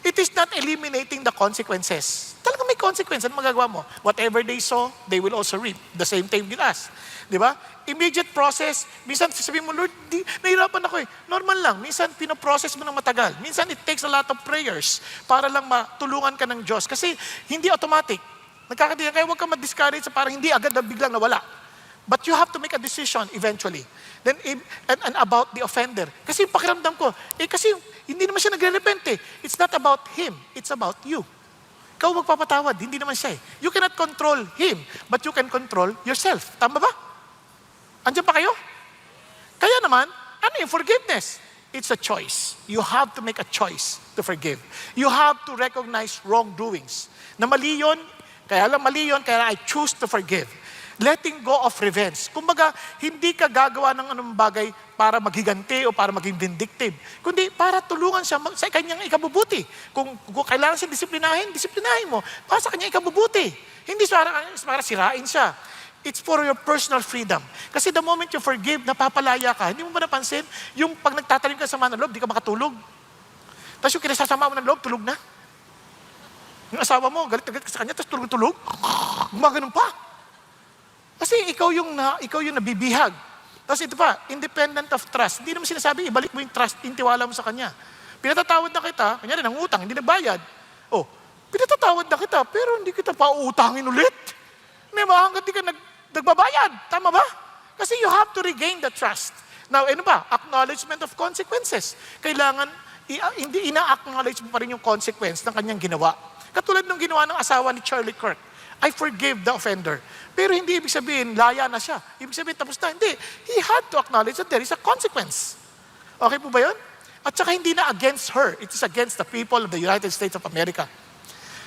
It is not eliminating the consequences. Talagang may consequence. Ano magagawa mo? Whatever they sow, they will also reap. The same thing with us. Di ba? Immediate process. Minsan sasabihin mo, Lord, nahirapan ako eh. Normal lang. Minsan pinoprocess mo ng matagal. Minsan it takes a lot of prayers para lang matulungan ka ng Diyos. Kasi hindi automatic. Nagkakatiyan. Kaya huwag ka ma-discourage sa parang hindi agad na biglang nawala. But you have to make a decision eventually. Then, and about the offender. Kasi pakiramdam ko, kasi hindi naman siya nagre-repent eh. It's not about him. It's about you. Ikaw magpapatawad. Hindi naman siya eh. You cannot control him, but you can control yourself. Tama ba? Andiyan pa kayo? Kaya naman, ano yung forgiveness? It's a choice. You have to make a choice to forgive. You have to recognize wrongdoings. Na mali yun, kaya I choose to forgive. Letting go of revenge. Kumbaga, hindi ka gagawa ng anong bagay para maghiganti o para maging vindictive. Kundi para tulungan siya sa kanyang ikabubuti. Kung kailangan siya disiplinahin mo. Para sa kanyang ikabubuti. Hindi para sirain siya. It's for your personal freedom. Kasi the moment you forgive, napapalaya ka. Hindi mo ba napansin? Yung pag nagtatanim ka sa sama ng loob, di ka makatulog. Tapos yung kinasasama mo ng loob, tulog na. Yung asawa mo, galit ka sa kanya, tapos tulog. Gumaganon pa. Kasi ikaw yung nabibihag. Tapos ito pa, independent of trust. Hindi naman sinasabi, ibalik mo yung trust, yung tiwala mo sa Kanya. Pinatatawad na kita, kanyari nangutang, hindi nagbayad. Oh, pinatatawad na kita, pero hindi kita pauutangin ulit. Di ba? Hanggang di ka nagbabayad. Tama ba? Kasi you have to regain the trust. Now, ano ba? Acknowledgement of consequences. Kailangan, hindi ina-acknowledge mo pa rin yung consequence ng kanyang ginawa. Katulad ng ginawa ng asawa ni Charlie Kirk. I forgive the offender. Pero hindi ibig sabihin, laya na siya. Ibig sabihin, tapos na. Hindi. He had to acknowledge that there is a consequence. Okay po ba yun? At saka hindi na against her. It is against the people of the United States of America.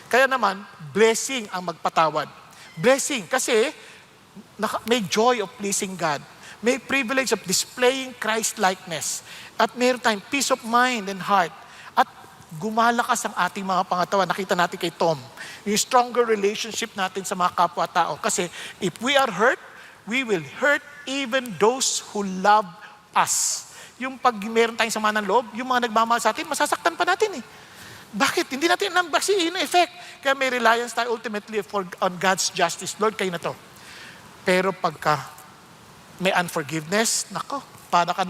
Kaya naman, blessing ang magpatawad. Blessing. Kasi, may joy of pleasing God. May privilege of displaying Christ-likeness. At meron tayong peace of mind and heart. At gumalakas ang ating mga pangatawan. Nakita natin kay Tom. Yung stronger relationship natin sa mga kapwa-tao. Kasi if we are hurt, we will hurt even those who love us. Yung pag meron tayong sama ng loob, yung mga nagmamahal sa atin, masasaktan pa natin eh. Bakit? Hindi natin nambasihin ang effect. Kaya may reliance tayo ultimately on God's justice. Lord, kayo na to. Pero pagka may unforgiveness, nako, para ka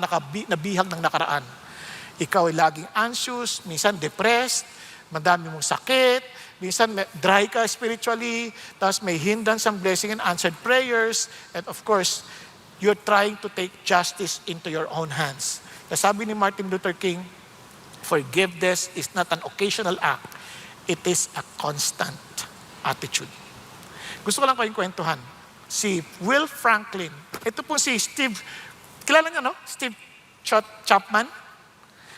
nabihag ng nakaraan. Ikaw ay laging anxious, minsan depressed, madami mong sakit, minsan dry ka spiritually, tapos may hindrance ang blessing and answered prayers, and of course, you're trying to take justice into your own hands. Sabi ni Martin Luther King, forgiveness is not an occasional act, it is a constant attitude. Gusto ko lang kayong kwentuhan. Si Will Franklin, ito po si Steve, kilala niyo no? Steve Chapman.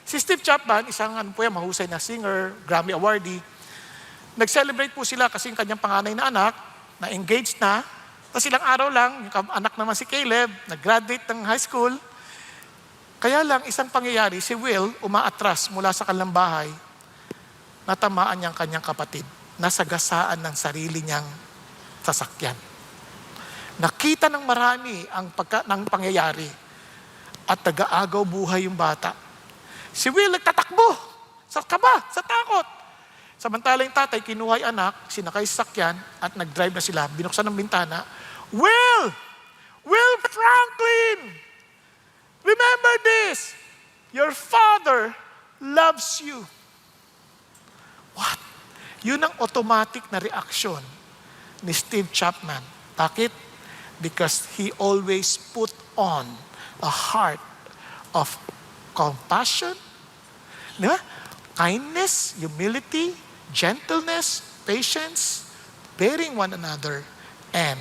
Si Steve Chapman, isang mahusay na singer, Grammy awardee. Nag-celebrate po sila kasi yung kanyang panganay na anak, na engaged na. Tapos ilang araw lang, yung anak naman si Caleb, nag-graduate ng high school. Kaya lang, isang pangyayari, si Will, umaatras mula sa kanilang bahay, natamaan niyang kanyang kapatid, nasagasaan ng sarili niyang sasakyan. Nakita ng marami ng pangyayari at nag-aagaw buhay yung bata. Si Will nagtatakbo sa kaba, sa takot. Samantala yung tatay, kinuha yung anak, sinakay sa sakyan at nag-drive na sila, binuksan ng bintana. Will Franklin! Remember this, your father loves you. What? Yun ang automatic na reaksyon ni Steve Chapman. Bakit? Because he always put on a heart of compassion, diba? Kindness, humility, gentleness, patience, bearing one another, and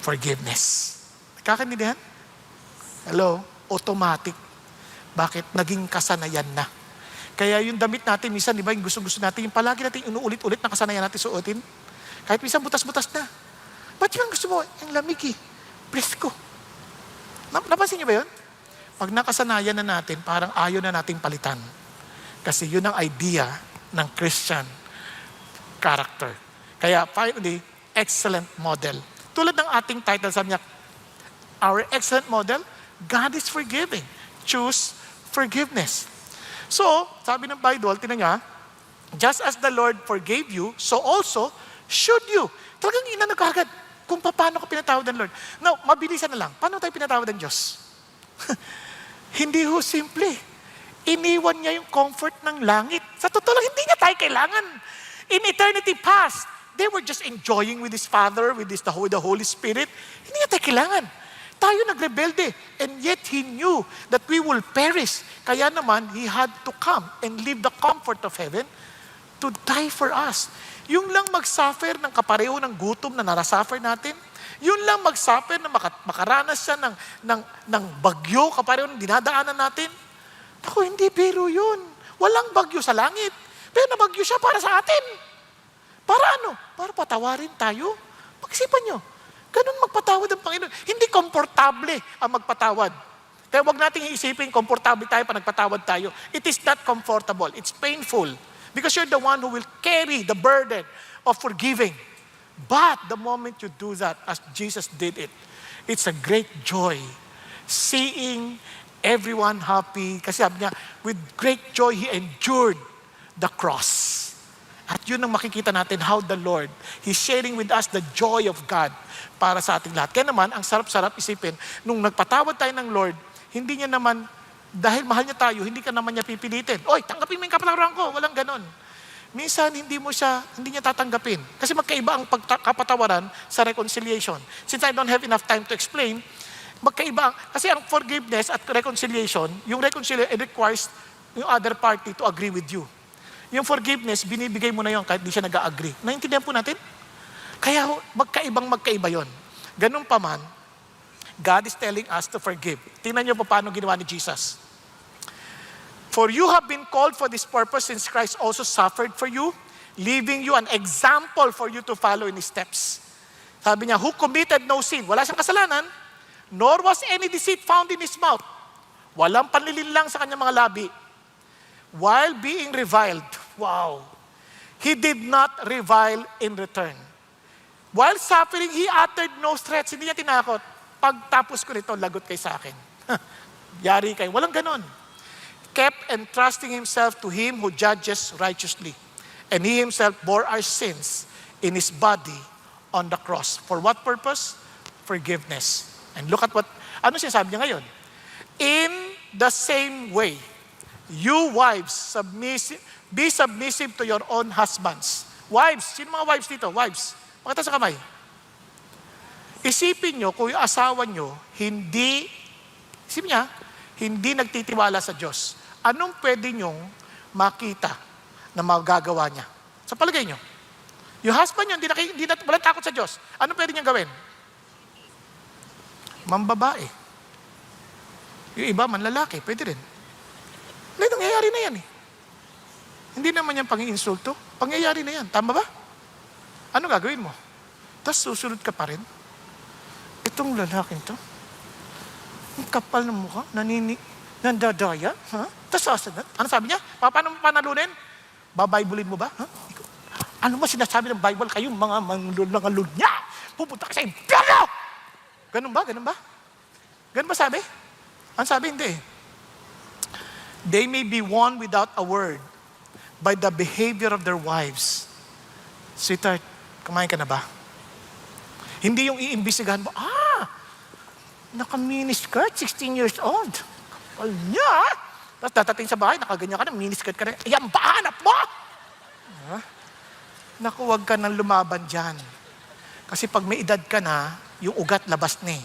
forgiveness. Nagkakaintindihan? Hello? Automatic. Bakit? Naging kasanayan na. Kaya yung damit natin, minsan, di ba, yung gusto-gusto natin, yung palagi natin inuulit-ulit na kasanayan natin suotin. Kahit minsan butas-butas na. Ba't yung gusto mo? Yung lamig eh. Presko. Napansin niyo ba yun? Pag nakasanayan na natin, parang ayaw na nating palitan. Kasi yun ang idea ng Christian character. Kaya finally, excellent model. Tulad ng ating title, sabi niya, our excellent model, God is forgiving. Choose forgiveness. So, sabi ng Bible, tinan niya, just as the Lord forgave you, so also should you. Talagang inano ka agad kung paano ka pinatawad ng Lord. Now, mabilisan na lang. Paano tayo pinatawad ng Diyos? Hindi ho simple. Iniwan niya yung comfort ng langit. Sa totoo lang, hindi niya tayo kailangan. In eternity past, they were just enjoying with His Father, with the Holy Spirit. Hindi niya tayo kailangan. Tayo nagrebelde. And yet, He knew that we will perish. Kaya naman, He had to come and leave the comfort of heaven to die for us. Yung lang mag-suffer ng kapareho ng gutom na narasuffer natin, yun lang mag-suffer na makaranas siya ng bagyo kapareho ng dinadaanan natin. Ako, hindi biro yun. Walang bagyo sa langit. Pero nabagyo siya para sa atin. Para ano? Para patawarin tayo. Pag-isipan nyo, ganun magpatawad ang Panginoon. Hindi komportable ang magpatawad. Kaya wag nating iisipin, komportable tayo pa nagpatawad tayo. It is not comfortable. It's painful. Because you're the one who will carry the burden of forgiving. But the moment you do that, as Jesus did it, it's a great joy. Seeing everyone happy. Kasi sabi niya, with great joy, He endured the cross. At yun ang makikita natin how the Lord, He's sharing with us the joy of God para sa ating lahat. Kaya naman, ang sarap-sarap isipin, nung nagpatawad tayo ng Lord, hindi niya naman, dahil mahal niya tayo, hindi ka naman niya pipilitin. Oy, tanggapin mo yung kapatawaran ko. Walang ganon. Minsan, hindi niya tatanggapin. Kasi magkaiba ang kapatawaran sa reconciliation. Since I don't have enough time to explain, magkaiba. Kasi ang forgiveness at reconciliation, yung reconciliation, it requires yung other party to agree with you. Yung forgiveness, binibigay mo na yun kahit di siya nag-agree. Naintindihan po natin? Kaya magkaiba yon. Ganun pa man, God is telling us to forgive. Tingnan niyo po paano ginawa ni Jesus. For you have been called for this purpose since Christ also suffered for you, leaving you an example for you to follow in His steps. Sabi niya, who committed no sin? Wala siyang kasalanan, nor was any deceit found in His mouth. Walang panlilinlang sa kanyang mga labi. While being reviled, wow, He did not revile in return. While suffering, He uttered no threats. Hindi niya tinakot. Pagtapos ko nito, lagot kay sa akin. Yari kayo. Walang ganon. Kept entrusting Himself to Him who judges righteously. And He Himself bore our sins in His body on the cross. For what purpose? Forgiveness. And look at ano sinasabi niya ngayon? In the same way, you wives, be submissive to your own husbands. Wives, sino mga wives dito? Wives. Pakita sa kamay. Isipin nyo kung yung asawa nyo, hindi nagtitiwala sa Diyos. Anong pwede nyong makita na magagawa niya? Sa palagay nyo. Yung husband nyo, walang takot sa Diyos. Anong pwede niyang gawin? Mambabae. Yung iba, manlalaki. Pwede rin. Nangyayari na yan eh. Hindi naman yan pang-iinsulto. Pangyayari na yan. Tama ba? Ano gagawin mo? Tapos susunod ka pa rin. Itong lalaking to, ang kapal ng mukha, nandadaya, ha? Tapos sasagot. Ano sabi niya? Paano mo panalunin? Babaybulin mo ba? Ha? Ano ba sinasabi ng Bible? Kayong mga manglulungalul niya, pupunta ka sa impyerno! Ganun ba? Ganun ba? Ganun ba sabi? Ang sabi, hindi. They may be won without a word by the behavior of their wives. Sweetheart, kumain ka na ba? Hindi yung iimbisigahan mo, naka-miniskirt, 16 years old. Kapal niya, tapos datating sa bahay, nakaganyan ka na, miniskirt ka na, ayan ba, hanap mo? Naku, huwag ka nang lumaban dyan. Kasi pag may edad ka na, yung ugat labas na eh.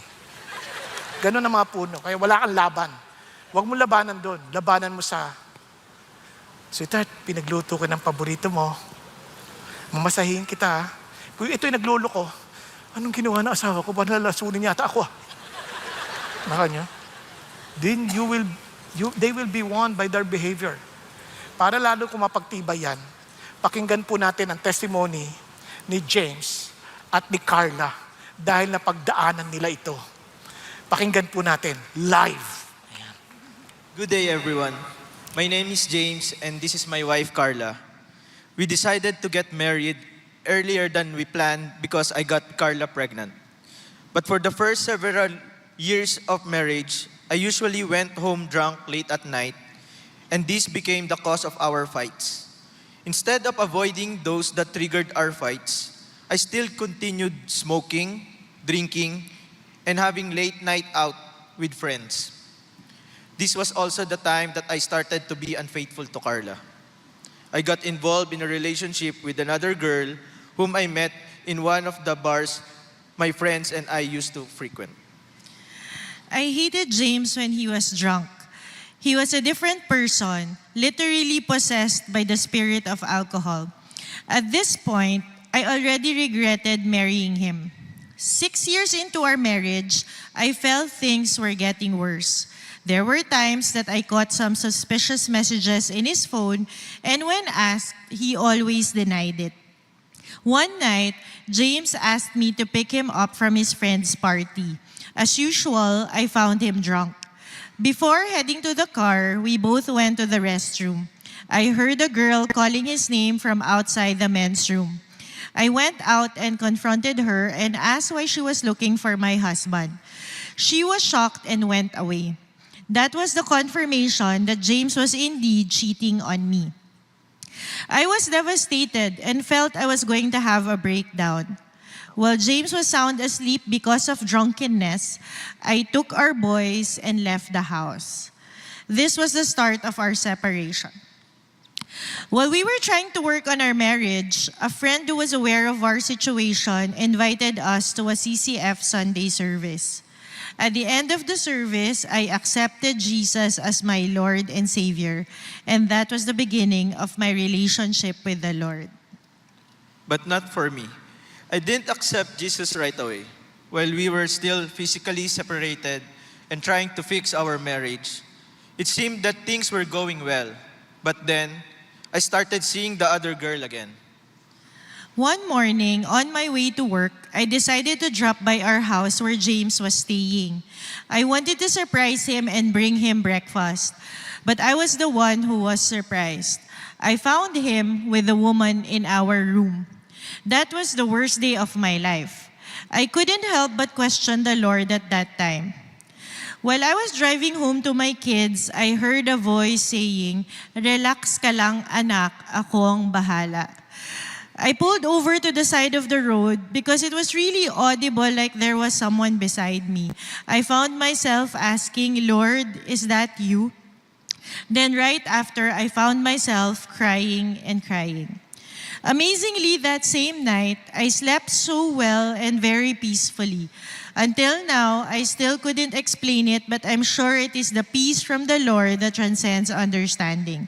Ganun ang mga puno, kaya wala kang laban. Huwag mo labanan doon, labanan mo sa, sweetheart, pinagluto ko ng paborito mo, mamasahin kita. Kung ito'y naglulo ko, anong ginawa ng asawa ko? Panlalasunin yata ako. Baka niya. Then they will be won by their behavior. Para lalo kung mapagtibay yan, pakinggan po natin ang testimony ni James at ni Carla dahil napagdaanan nila ito. Pakinggan po natin live. Ayan. Good day, everyone. My name is James, and this is my wife, Carla. We decided to get married earlier than we planned because I got Carla pregnant. But for the first several years of marriage, I usually went home drunk late at night, and this became the cause of our fights. Instead of avoiding those that triggered our fights, I still continued smoking, drinking, and having late night out with friends. This was also the time that I started to be unfaithful to Carla. I got involved in a relationship with another girl whom I met in one of the bars my friends and I used to frequent. I hated James when he was drunk. He was a different person, literally possessed by the spirit of alcohol. At this point, I already regretted marrying him. 6 years into our marriage, I felt things were getting worse. There were times that I caught some suspicious messages in his phone, and when asked, he always denied it. One night, James asked me to pick him up from his friend's party. As usual, I found him drunk. Before heading to the car, we both went to the restroom. I heard a girl calling his name from outside the men's room. I went out and confronted her and asked why she was looking for my husband. She was shocked and went away. That was the confirmation that James was indeed cheating on me. I was devastated and felt I was going to have a breakdown. While James was sound asleep because of drunkenness, I took our boys and left the house. This was the start of our separation. While we were trying to work on our marriage, a friend who was aware of our situation invited us to a CCF Sunday service. At the end of the service, I accepted Jesus as my Lord and Savior, and that was the beginning of my relationship with the Lord. But not for me. I didn't accept Jesus right away. While we were still physically separated and trying to fix our marriage, it seemed that things were going well. But then, I started seeing the other girl again. One morning, on my way to work, I decided to drop by our house where James was staying. I wanted to surprise him and bring him breakfast, but I was the one who was surprised. I found him with a woman in our room. That was the worst day of my life. I couldn't help but question the Lord at that time. While I was driving home to my kids, I heard a voice saying, "Relax ka lang anak, ako ang bahala." I pulled over to the side of the road because it was really audible like there was someone beside me. I found myself asking, "Lord, is that you?" Then right after, I found myself crying and crying. Amazingly, that same night, I slept so well and very peacefully. Until now, I still couldn't explain it, but I'm sure it is the peace from the Lord that transcends understanding.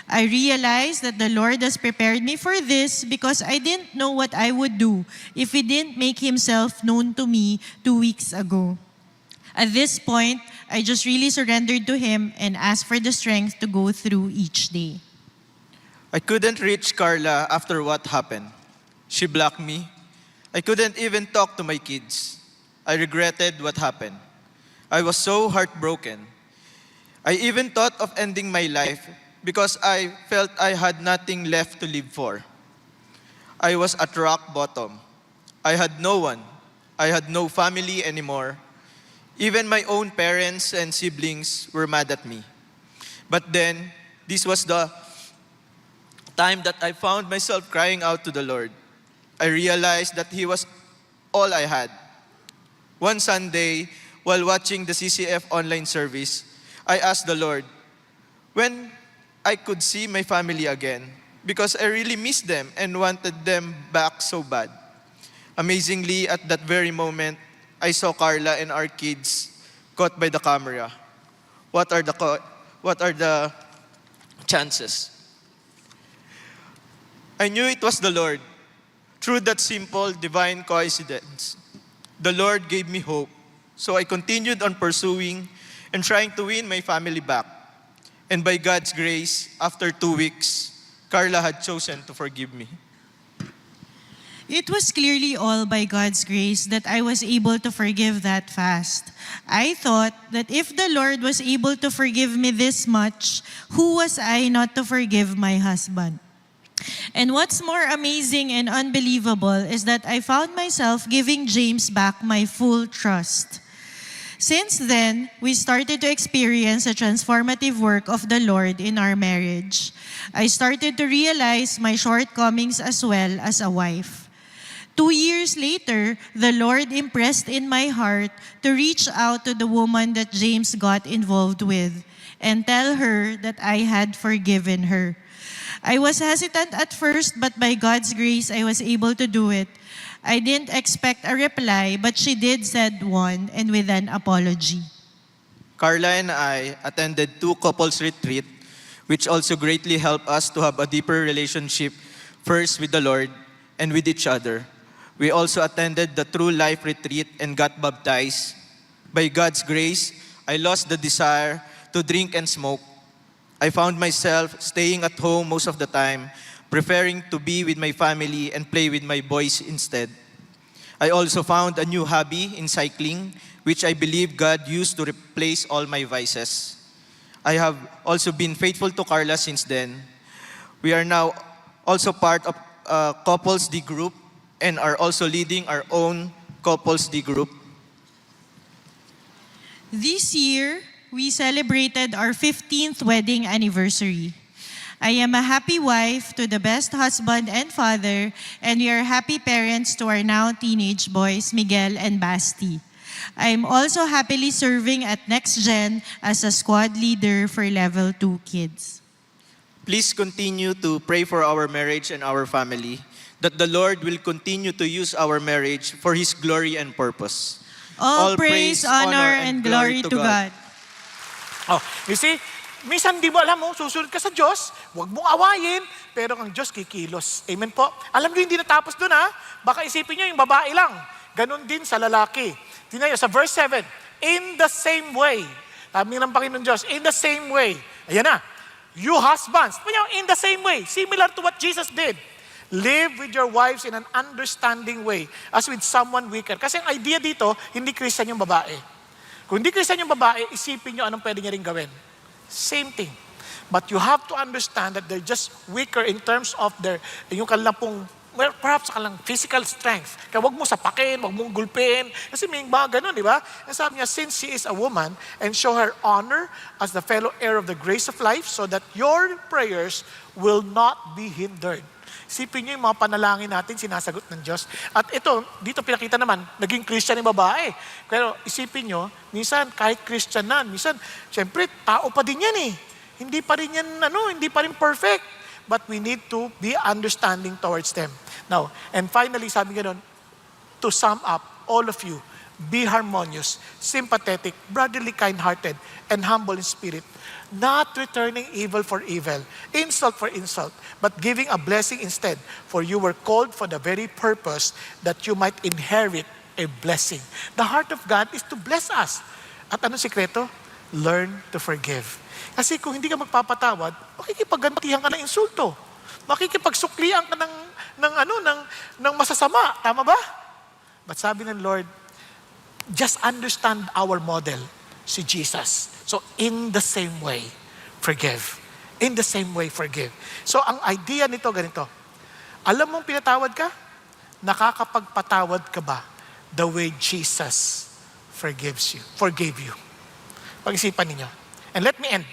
I realized that the Lord has prepared me for this because I didn't know what I would do if He didn't make Himself known to me 2 weeks ago. At this point, I just really surrendered to Him and asked for the strength to go through each day. I couldn't reach Carla after what happened. She blocked me. I couldn't even talk to my kids. I regretted what happened. I was so heartbroken. I even thought of ending my life because I felt I had nothing left to live for. I was at rock bottom. I had no one. I had no family anymore. Even my own parents and siblings were mad at me. But then, this was the time that I found myself crying out to the Lord. I realized that He was all I had. One Sunday, while watching the CCF online service, I asked the Lord when I could see my family again because I really missed them and wanted them back so bad. Amazingly, at that very moment, I saw Carla and our kids caught by the camera. What are the chances? I knew it was the Lord. Through that simple divine coincidence, the Lord gave me hope. So I continued on pursuing and trying to win my family back. And by God's grace, after 2 weeks, Carla had chosen to forgive me. It was clearly all by God's grace that I was able to forgive that fast. I thought that if the Lord was able to forgive me this much, who was I not to forgive my husband? And what's more amazing and unbelievable is that I found myself giving James back my full trust. Since then, we started to experience a transformative work of the Lord in our marriage. I started to realize my shortcomings as well as a wife. 2 years later, the Lord impressed in my heart to reach out to the woman that James got involved with and tell her that I had forgiven her. I was hesitant at first, but by God's grace, I was able to do it. I didn't expect a reply, but she did send one and with an apology. Carla and I attended 2 couples retreat, which also greatly helped us to have a deeper relationship, first with the Lord and with each other. We also attended the True Life retreat and got baptized. By God's grace, I lost the desire to drink and smoke. I found myself staying at home most of the time, preferring to be with my family and play with my boys instead. I also found a new hobby in cycling, which I believe God used to replace all my vices. I have also been faithful to Carla since then. We are now also part of Couples D Group and are also leading our own Couples D Group. This year, we celebrated our 15th wedding anniversary. I am a happy wife to the best husband and father, and we are happy parents to our now teenage boys, Miguel and Basti. I am also happily serving at Next Gen as a squad leader for Level 2 kids. Please continue to pray for our marriage and our family, that the Lord will continue to use our marriage for His glory and purpose. All praise, honor, and glory to God. Oh, you see, minsan di mo alam mo, susunod ka sa Diyos, huwag mong awayin, pero ang Diyos kikilos. Amen po. Alam niyo, hindi natapos doon ha. Baka isipin niyo yung babae lang. Ganon din sa lalaki. Tingnan niyo, sa verse 7, in the same way, sabi ng Panginoon Diyos, in the same way, ayan na, you husbands, in the same way, similar to what Jesus did, live with your wives in an understanding way as with someone weaker. Kasi ang idea dito, hindi Christian yung babae. Kung hindi Christian yung babae, isipin nyo anong pwede niya rin gawin. Same thing. But you have to understand that they're just weaker in terms of yung kanilang pong, well, perhaps kanilang physical strength. Kaya wag mo sapakin, wag mong gulpin. Kasi may mga ganun, di ba? Ang sabi niya, since she is a woman, and show her honor as the fellow heir of the grace of life, so that your prayers will not be hindered. Isipin niyo yung mga panalangin natin, sinasagot ng Diyos. At ito, dito pinakita naman, naging Christian yung babae. Pero isipin niyo, minsan kahit Christian na, minsan, syempre, tao pa din yan eh. Hindi pa rin yan, hindi pa rin perfect. But we need to be understanding towards them. Now, and finally, sabi nga doon, to sum up, all of you, be harmonious, sympathetic, brotherly, kind-hearted, and humble in spirit, not returning evil for evil, insult for insult, but giving a blessing instead, for you were called for the very purpose that you might inherit a blessing. The heart of God is to bless us. At anong sikreto? Learn to forgive. Kasi kung hindi ka magpapatawad, makikipaggantihan ka ng insulto. Makikipagsuklian ka ng masasama. Tama ba? But sabi ng Lord, just understand our model, si Jesus. So, in the same way, forgive. In the same way, forgive. So, ang idea nito, ganito. Alam mong pinatawad ka? Nakakapagpatawad ka ba the way Jesus forgave you? Pag-isipan ninyo. And let me end.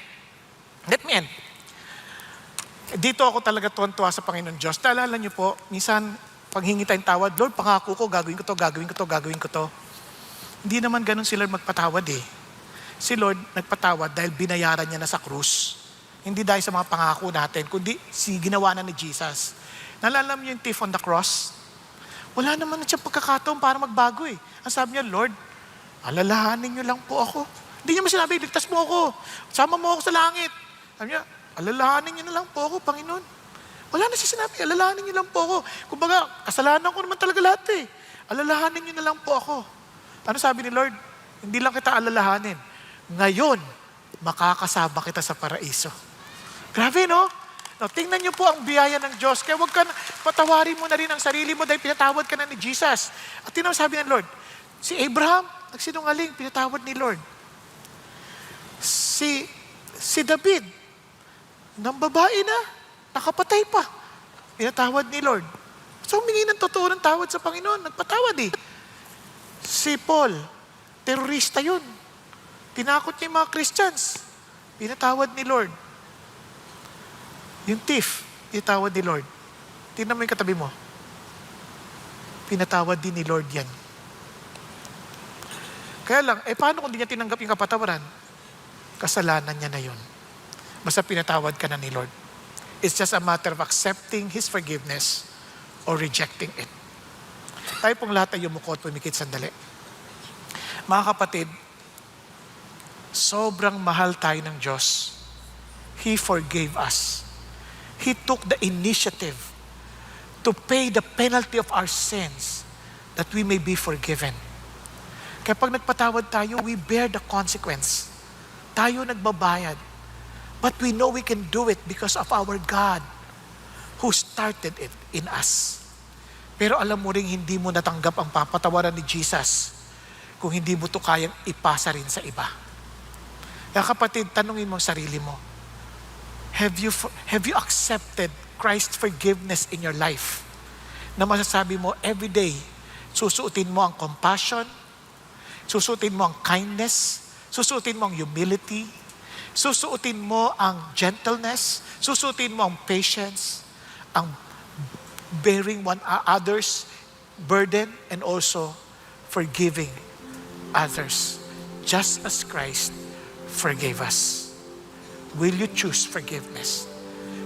Dito ako talaga tuwan-tuwa sa Panginoon Diyos. Naalala niyo po, minsan, pag hingi tayong tawad, Lord, pangako ko, gagawin ko to. Hindi naman ganun si Lord magpatawad eh. Si Lord nagpatawad dahil binayaran niya na sa krus. Hindi dahil sa mga pangako natin, kundi ginawa na ni Jesus. Naalala niyo yung thief on the cross? Wala naman na siyang pagkakataon para magbago eh. Ang sabi niya, Lord, alalahanin niyo lang po ako. Hindi niya masinabi, ligtas mo ako. Sama mo ako sa langit. Sabi niya, alalahanin niyo na lang po ako, Panginoon. Wala na siya sinabi, alalahanin niyo lang po ako. Kumbaga, kasalanan ko naman talaga lahat eh. Alalahanin niyo na lang po ako. Ano sabi ni Lord? Hindi lang kita alalahanin. Ngayon, makakasama kita sa paraiso. Grabe, no? Now, tingnan niyo po ang biyaya ng Diyos. Kaya huwag ka, patawarin mo na rin ang sarili mo dahil pinatawad ka na ni Jesus. At tingnan mo sabi ng Lord, si Abraham, nagsinungaling, pinatawad ni Lord. Si David, nang babae na, nakapatay pa, pinatawad ni Lord. So, humingi ng totoo ng tawad sa Panginoon, nagpatawad eh. Si Paul, terorista yun. Tinakot niya yung mga Christians. Pinatawad ni Lord. Yung thief, pinatawad ni Lord. Tingnan mo yung katabi mo. Pinatawad din ni Lord yan. Kaya lang, paano kung di niya tinanggap yung kapatawaran? Kasalanan niya na yun. Basta pinatawad ka na ni Lord. It's just a matter of accepting His forgiveness or rejecting it. Tayo pong lahat ay yumuko at pumikit sandali. Mga kapatid, sobrang mahal tayo ng Diyos. He forgave us. He took the initiative to pay the penalty of our sins that we may be forgiven. Kaya pag nagpatawad tayo, we bear the consequence. Tayo nagbabayad. But we know we can do it because of our God who started it in us. Pero alam mo rin, hindi mo natanggap ang papatawaran ni Jesus kung hindi mo ito kayang ipasa rin sa iba. Kaya kapatid, tanungin mo ang sarili mo, have you accepted Christ's forgiveness in your life? Na masasabi mo, every day, susuotin mo ang compassion, susuotin mo ang kindness, susuotin mo ang humility, Susuotin mo ang gentleness, susuotin mo ang patience, ang bearing one others' burden, and also forgiving others, just as Christ forgave us. Will you choose forgiveness?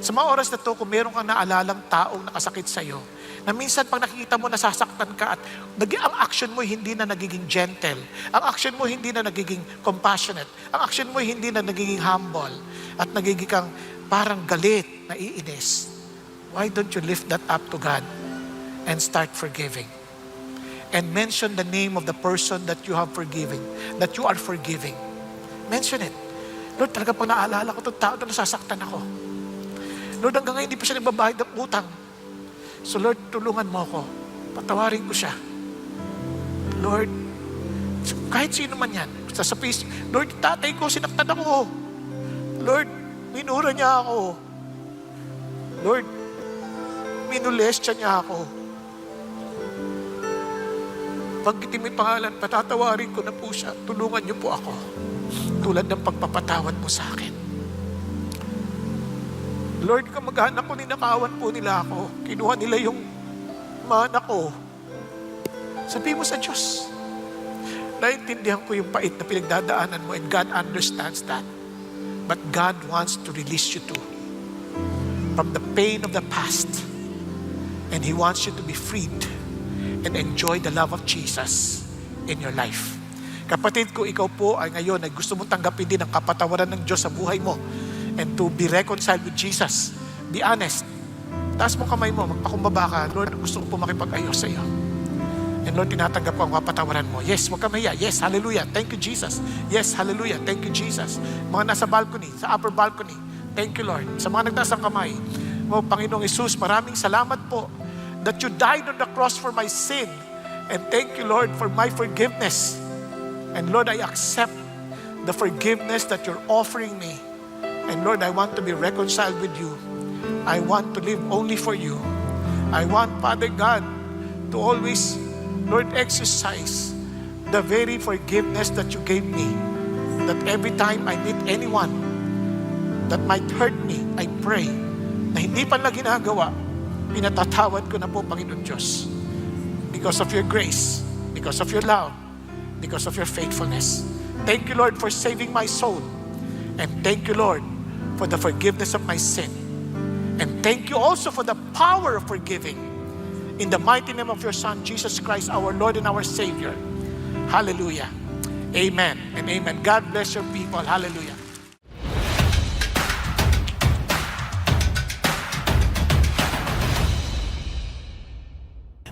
Sa mga oras na to, kung meron kang naalalang taong nakasakit sa'yo, na minsan pag nakikita mo nasasaktan ka at ang action mo hindi na nagiging gentle, ang action mo hindi na nagiging compassionate, ang action mo hindi na nagiging humble, at nagiging kang parang galit, naiinis, why don't you lift that up to God and start forgiving? And mention the name of the person that you have forgiven, that you are forgiving. Mention it. Lord, talaga pag naalala ko itong tao na nasasaktan ako. Lord, hanggang ngayon hindi pa siya nagbabayad ng utang. So Lord, tulungan mo ako. Patawarin ko siya. Lord, kahit sino man yan, sa peace, Lord, tatay ko, sinaktan ako. Lord, minura niya ako. Lord, minulestya niya ako. Pagkitin mo yung pangalan, patatawarin ko na po siya. Tulungan niyo po ako. Tulad ng pagpapatawad mo sa akin. Lord, kamag-anak ko, ninakawan po nila ako. Kinuha nila yung mana ko. Sabi mo sa Diyos, naintindihan ko yung pait na pinagdadaanan mo, and God understands that. But God wants to release you too from the pain of the past. And He wants you to be freed and enjoy the love of Jesus in your life. Kapatid ko, ikaw po ay ngayon ay gusto mong tanggapin din ang kapatawaran ng Diyos sa buhay mo and to be reconciled with Jesus. Be honest. Taas mo kamay mo, magpakumbaba ka. Lord, gusto ko po makipag-ayos sa iyo. And Lord, tinatanggap ko ang kapatawaran mo. Yes, huwag ka mahiya. Yes, hallelujah. Thank you, Jesus. Yes, hallelujah. Thank you, Jesus. Mga nasa balcony, sa upper balcony, thank you, Lord. Sa mga nagtaas ng kamay, oh, Panginoong Jesus, maraming salamat po that you died on the cross for my sin. And thank you, Lord, for my forgiveness. And Lord, I accept the forgiveness that you're offering me. And Lord, I want to be reconciled with you. I want to live only for you. I want, Father God, to always, Lord, exercise the very forgiveness that you gave me. That every time I meet anyone that might hurt me, I pray na hindi pa na ginagawa, pinatatawad ko na po, Panginoon Diyos. Because of your grace, because of your love, because of your faithfulness. Thank you, Lord, for saving my soul. And thank you, Lord, for the forgiveness of my sin. And thank you also for the power of forgiving. In the mighty name of your Son, Jesus Christ, our Lord and our Savior. Hallelujah. Amen and amen. God bless your people. Hallelujah.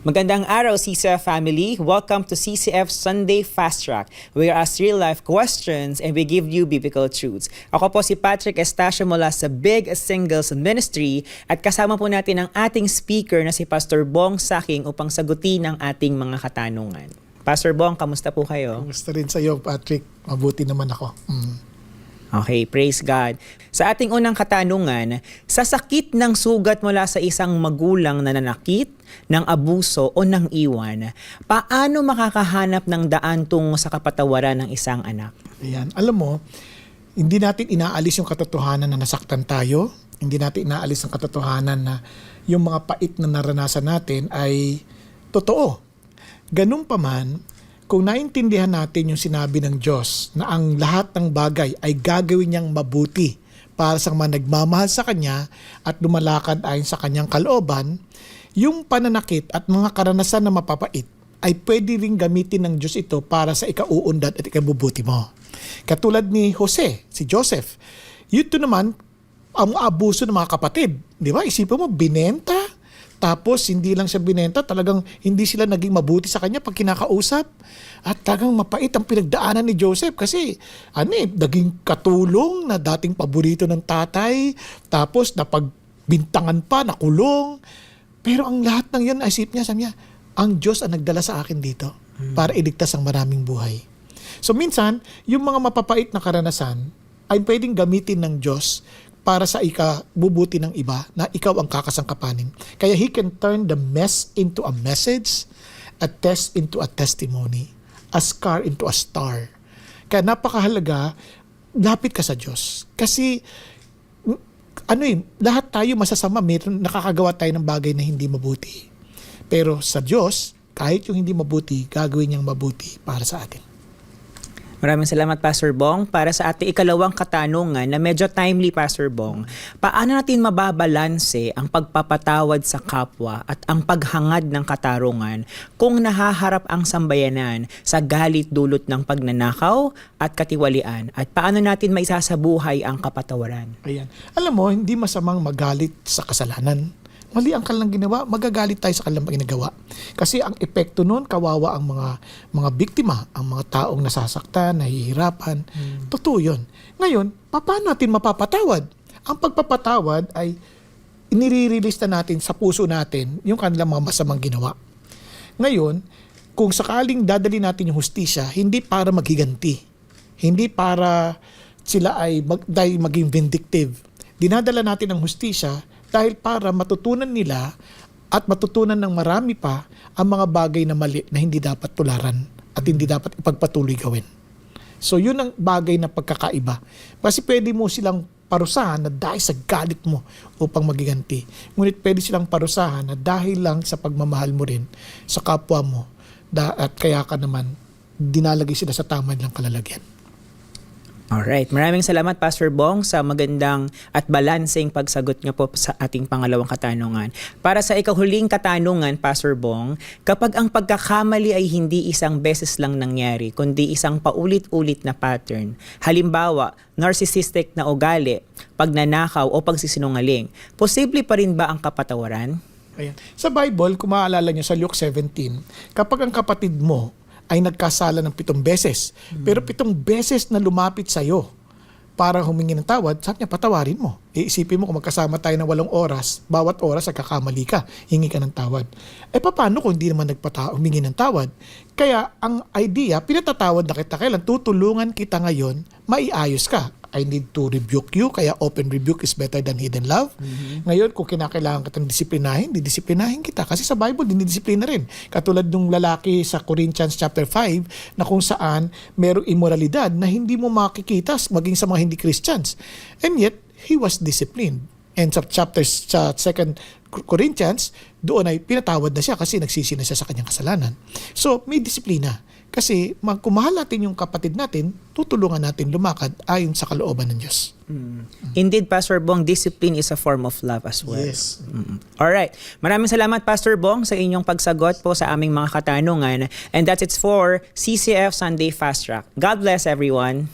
Magandang araw, CCF family. Welcome to CCF Sunday Fast Track. We ask real-life questions and we give you biblical truths. Ako po si Patrick Estacio mula sa Big Singles Ministry at kasama po natin ang ating speaker na si Pastor Bong Saking upang sagutin ang ating mga katanungan. Pastor Bong, kamusta po kayo? Gusto rin sa iyo, Patrick. Mabuti naman ako. Okay, praise God. Sa ating unang katanungan, sa sakit ng sugat mula sa isang magulang na nanakit, ng abuso o ng iwan, paano makakahanap ng daan tungo sa kapatawaran ng isang anak? Ayan. Alam mo, hindi natin inaalis yung katotohanan na nasaktan tayo. Hindi natin inaalis ang katotohanan na yung mga pait na naranasan natin ay totoo. Ganun pa man, kung naintindihan natin yung sinabi ng Diyos na ang lahat ng bagay ay gagawin niyang mabuti para sa mga nagmamahal sa Kanya at lumalakad ayon sa Kanyang kalooban, yung pananakit at mga karanasan na mapapait ay pwede ring gamitin ng Diyos ito para sa ikauunlad at ikabubuti mo. Katulad ni Jose, si Joseph, yun naman ang abuso ng mga kapatid. Di ba? Isipin mo, binenta. Tapos, hindi lang siya binenta, talagang hindi sila naging mabuti sa kanya pag kinakausap. At talagang mapait ang pinagdaanan ni Joseph kasi naging katulong na dating paborito ng tatay. Tapos, napagbintangan pa, nakulong. Pero ang lahat ng yan, isip niya, sabi niya, ang Diyos ang nagdala sa akin dito para iligtas ang maraming buhay. So minsan, yung mga mapapait na karanasan ay pwedeng gamitin ng Diyos para sa ikabubuti ng iba na ikaw ang kakasangkapanin. Kaya He can turn the mess into a message, a test into a testimony, a scar into a star. Kaya napakahalaga, lapit ka sa Diyos. Kasi, lahat tayo masasama, nakakagawa tayo ng bagay na hindi mabuti. Pero sa Diyos, kahit yung hindi mabuti, gagawin niyang mabuti para sa atin. Maraming salamat, Pastor Bong. Para sa ating ikalawang katanungan na medyo timely, Pastor Bong, paano natin mababalanse ang pagpapatawad sa kapwa at ang paghangad ng katarungan kung nahaharap ang sambayanan sa galit dulot ng pagnanakaw at katiwalian? At paano natin maisasabuhay ang kapatawaran? Ayan. Alam mo, hindi masamang magalit sa kasalanan. Mali ang kanilang ginawa, magagalit tayo sa kanilang ginagawa. Kasi ang epekto nun, kawawa ang mga biktima, ang mga taong nasasaktan, nahihirapan. Totoo yun. Ngayon, paano natin mapapatawad? Ang pagpapatawad ay inire-release na natin sa puso natin yung kanilang mga masamang ginawa. Ngayon, kung sakaling dadali natin yung hustisya, hindi para maghiganti. Hindi para sila ay maging vindictive. Dinadala natin ang hustisya dahil para matutunan nila at matutunan ng marami pa ang mga bagay na mali na hindi dapat tularan at hindi dapat ipagpatuloy gawin. So yun ang bagay na pagkakaiba. Kasi pwede mo silang parusahan na dahil sa galit mo upang magiganti. Ngunit pwede silang parusahan na dahil lang sa pagmamahal mo rin sa kapwa mo at kaya ka naman dinalagay sila sa tama nilang kalalagyan. Alright, maraming salamat, Pastor Bong, sa magandang at balancing pagsagot niyo po sa ating pangalawang katanungan. Para sa ikahuling katanungan, Pastor Bong, kapag ang pagkakamali ay hindi isang beses lang nangyari, kundi isang paulit-ulit na pattern, halimbawa, narcissistic na ugali, pagnanakaw o pagsisinungaling, posible pa rin ba ang kapatawaran? Ayan. Sa Bible, kung maaalala nyo sa Luke 17, kapag ang kapatid mo ay nagkasala ng 7 beses. Pero 7 beses na lumapit sa'yo para humingi ng tawad, sabi niya, patawarin mo. Iisipin mo kung magkasama tayo ng 8 oras, bawat oras nagkakamali ka, hingi ka ng tawad. Paano kung hindi naman humingi ng tawad? Kaya ang idea, pinatatawad na kita, kailan tutulungan kita ngayon, maiayos ka. I need to rebuke you, kaya open rebuke is better than hidden love. Ngayon, kung kinakailangan kita ng didisiplinahin kita. Kasi sa Bible, dinidisiplina rin. Katulad nung lalaki sa Corinthians chapter 5, na kung saan merong immoralidad na hindi mo makikita maging sa mga hindi Christians. And yet, he was disciplined. And sa sa 2 Corinthians, doon ay pinatawad na siya kasi nagsisi na siya sa kanyang kasalanan. So, may disiplina. Kasi kung mahal natin yung kapatid natin, tutulungan natin lumakad ayon sa kalooban ng Diyos. Indeed, Pastor Bong, discipline is a form of love as well. Yes. Alright. Maraming salamat, Pastor Bong, sa inyong pagsagot po sa aming mga katanungan. And that's it for CCF Sunday Fast Track. God bless everyone.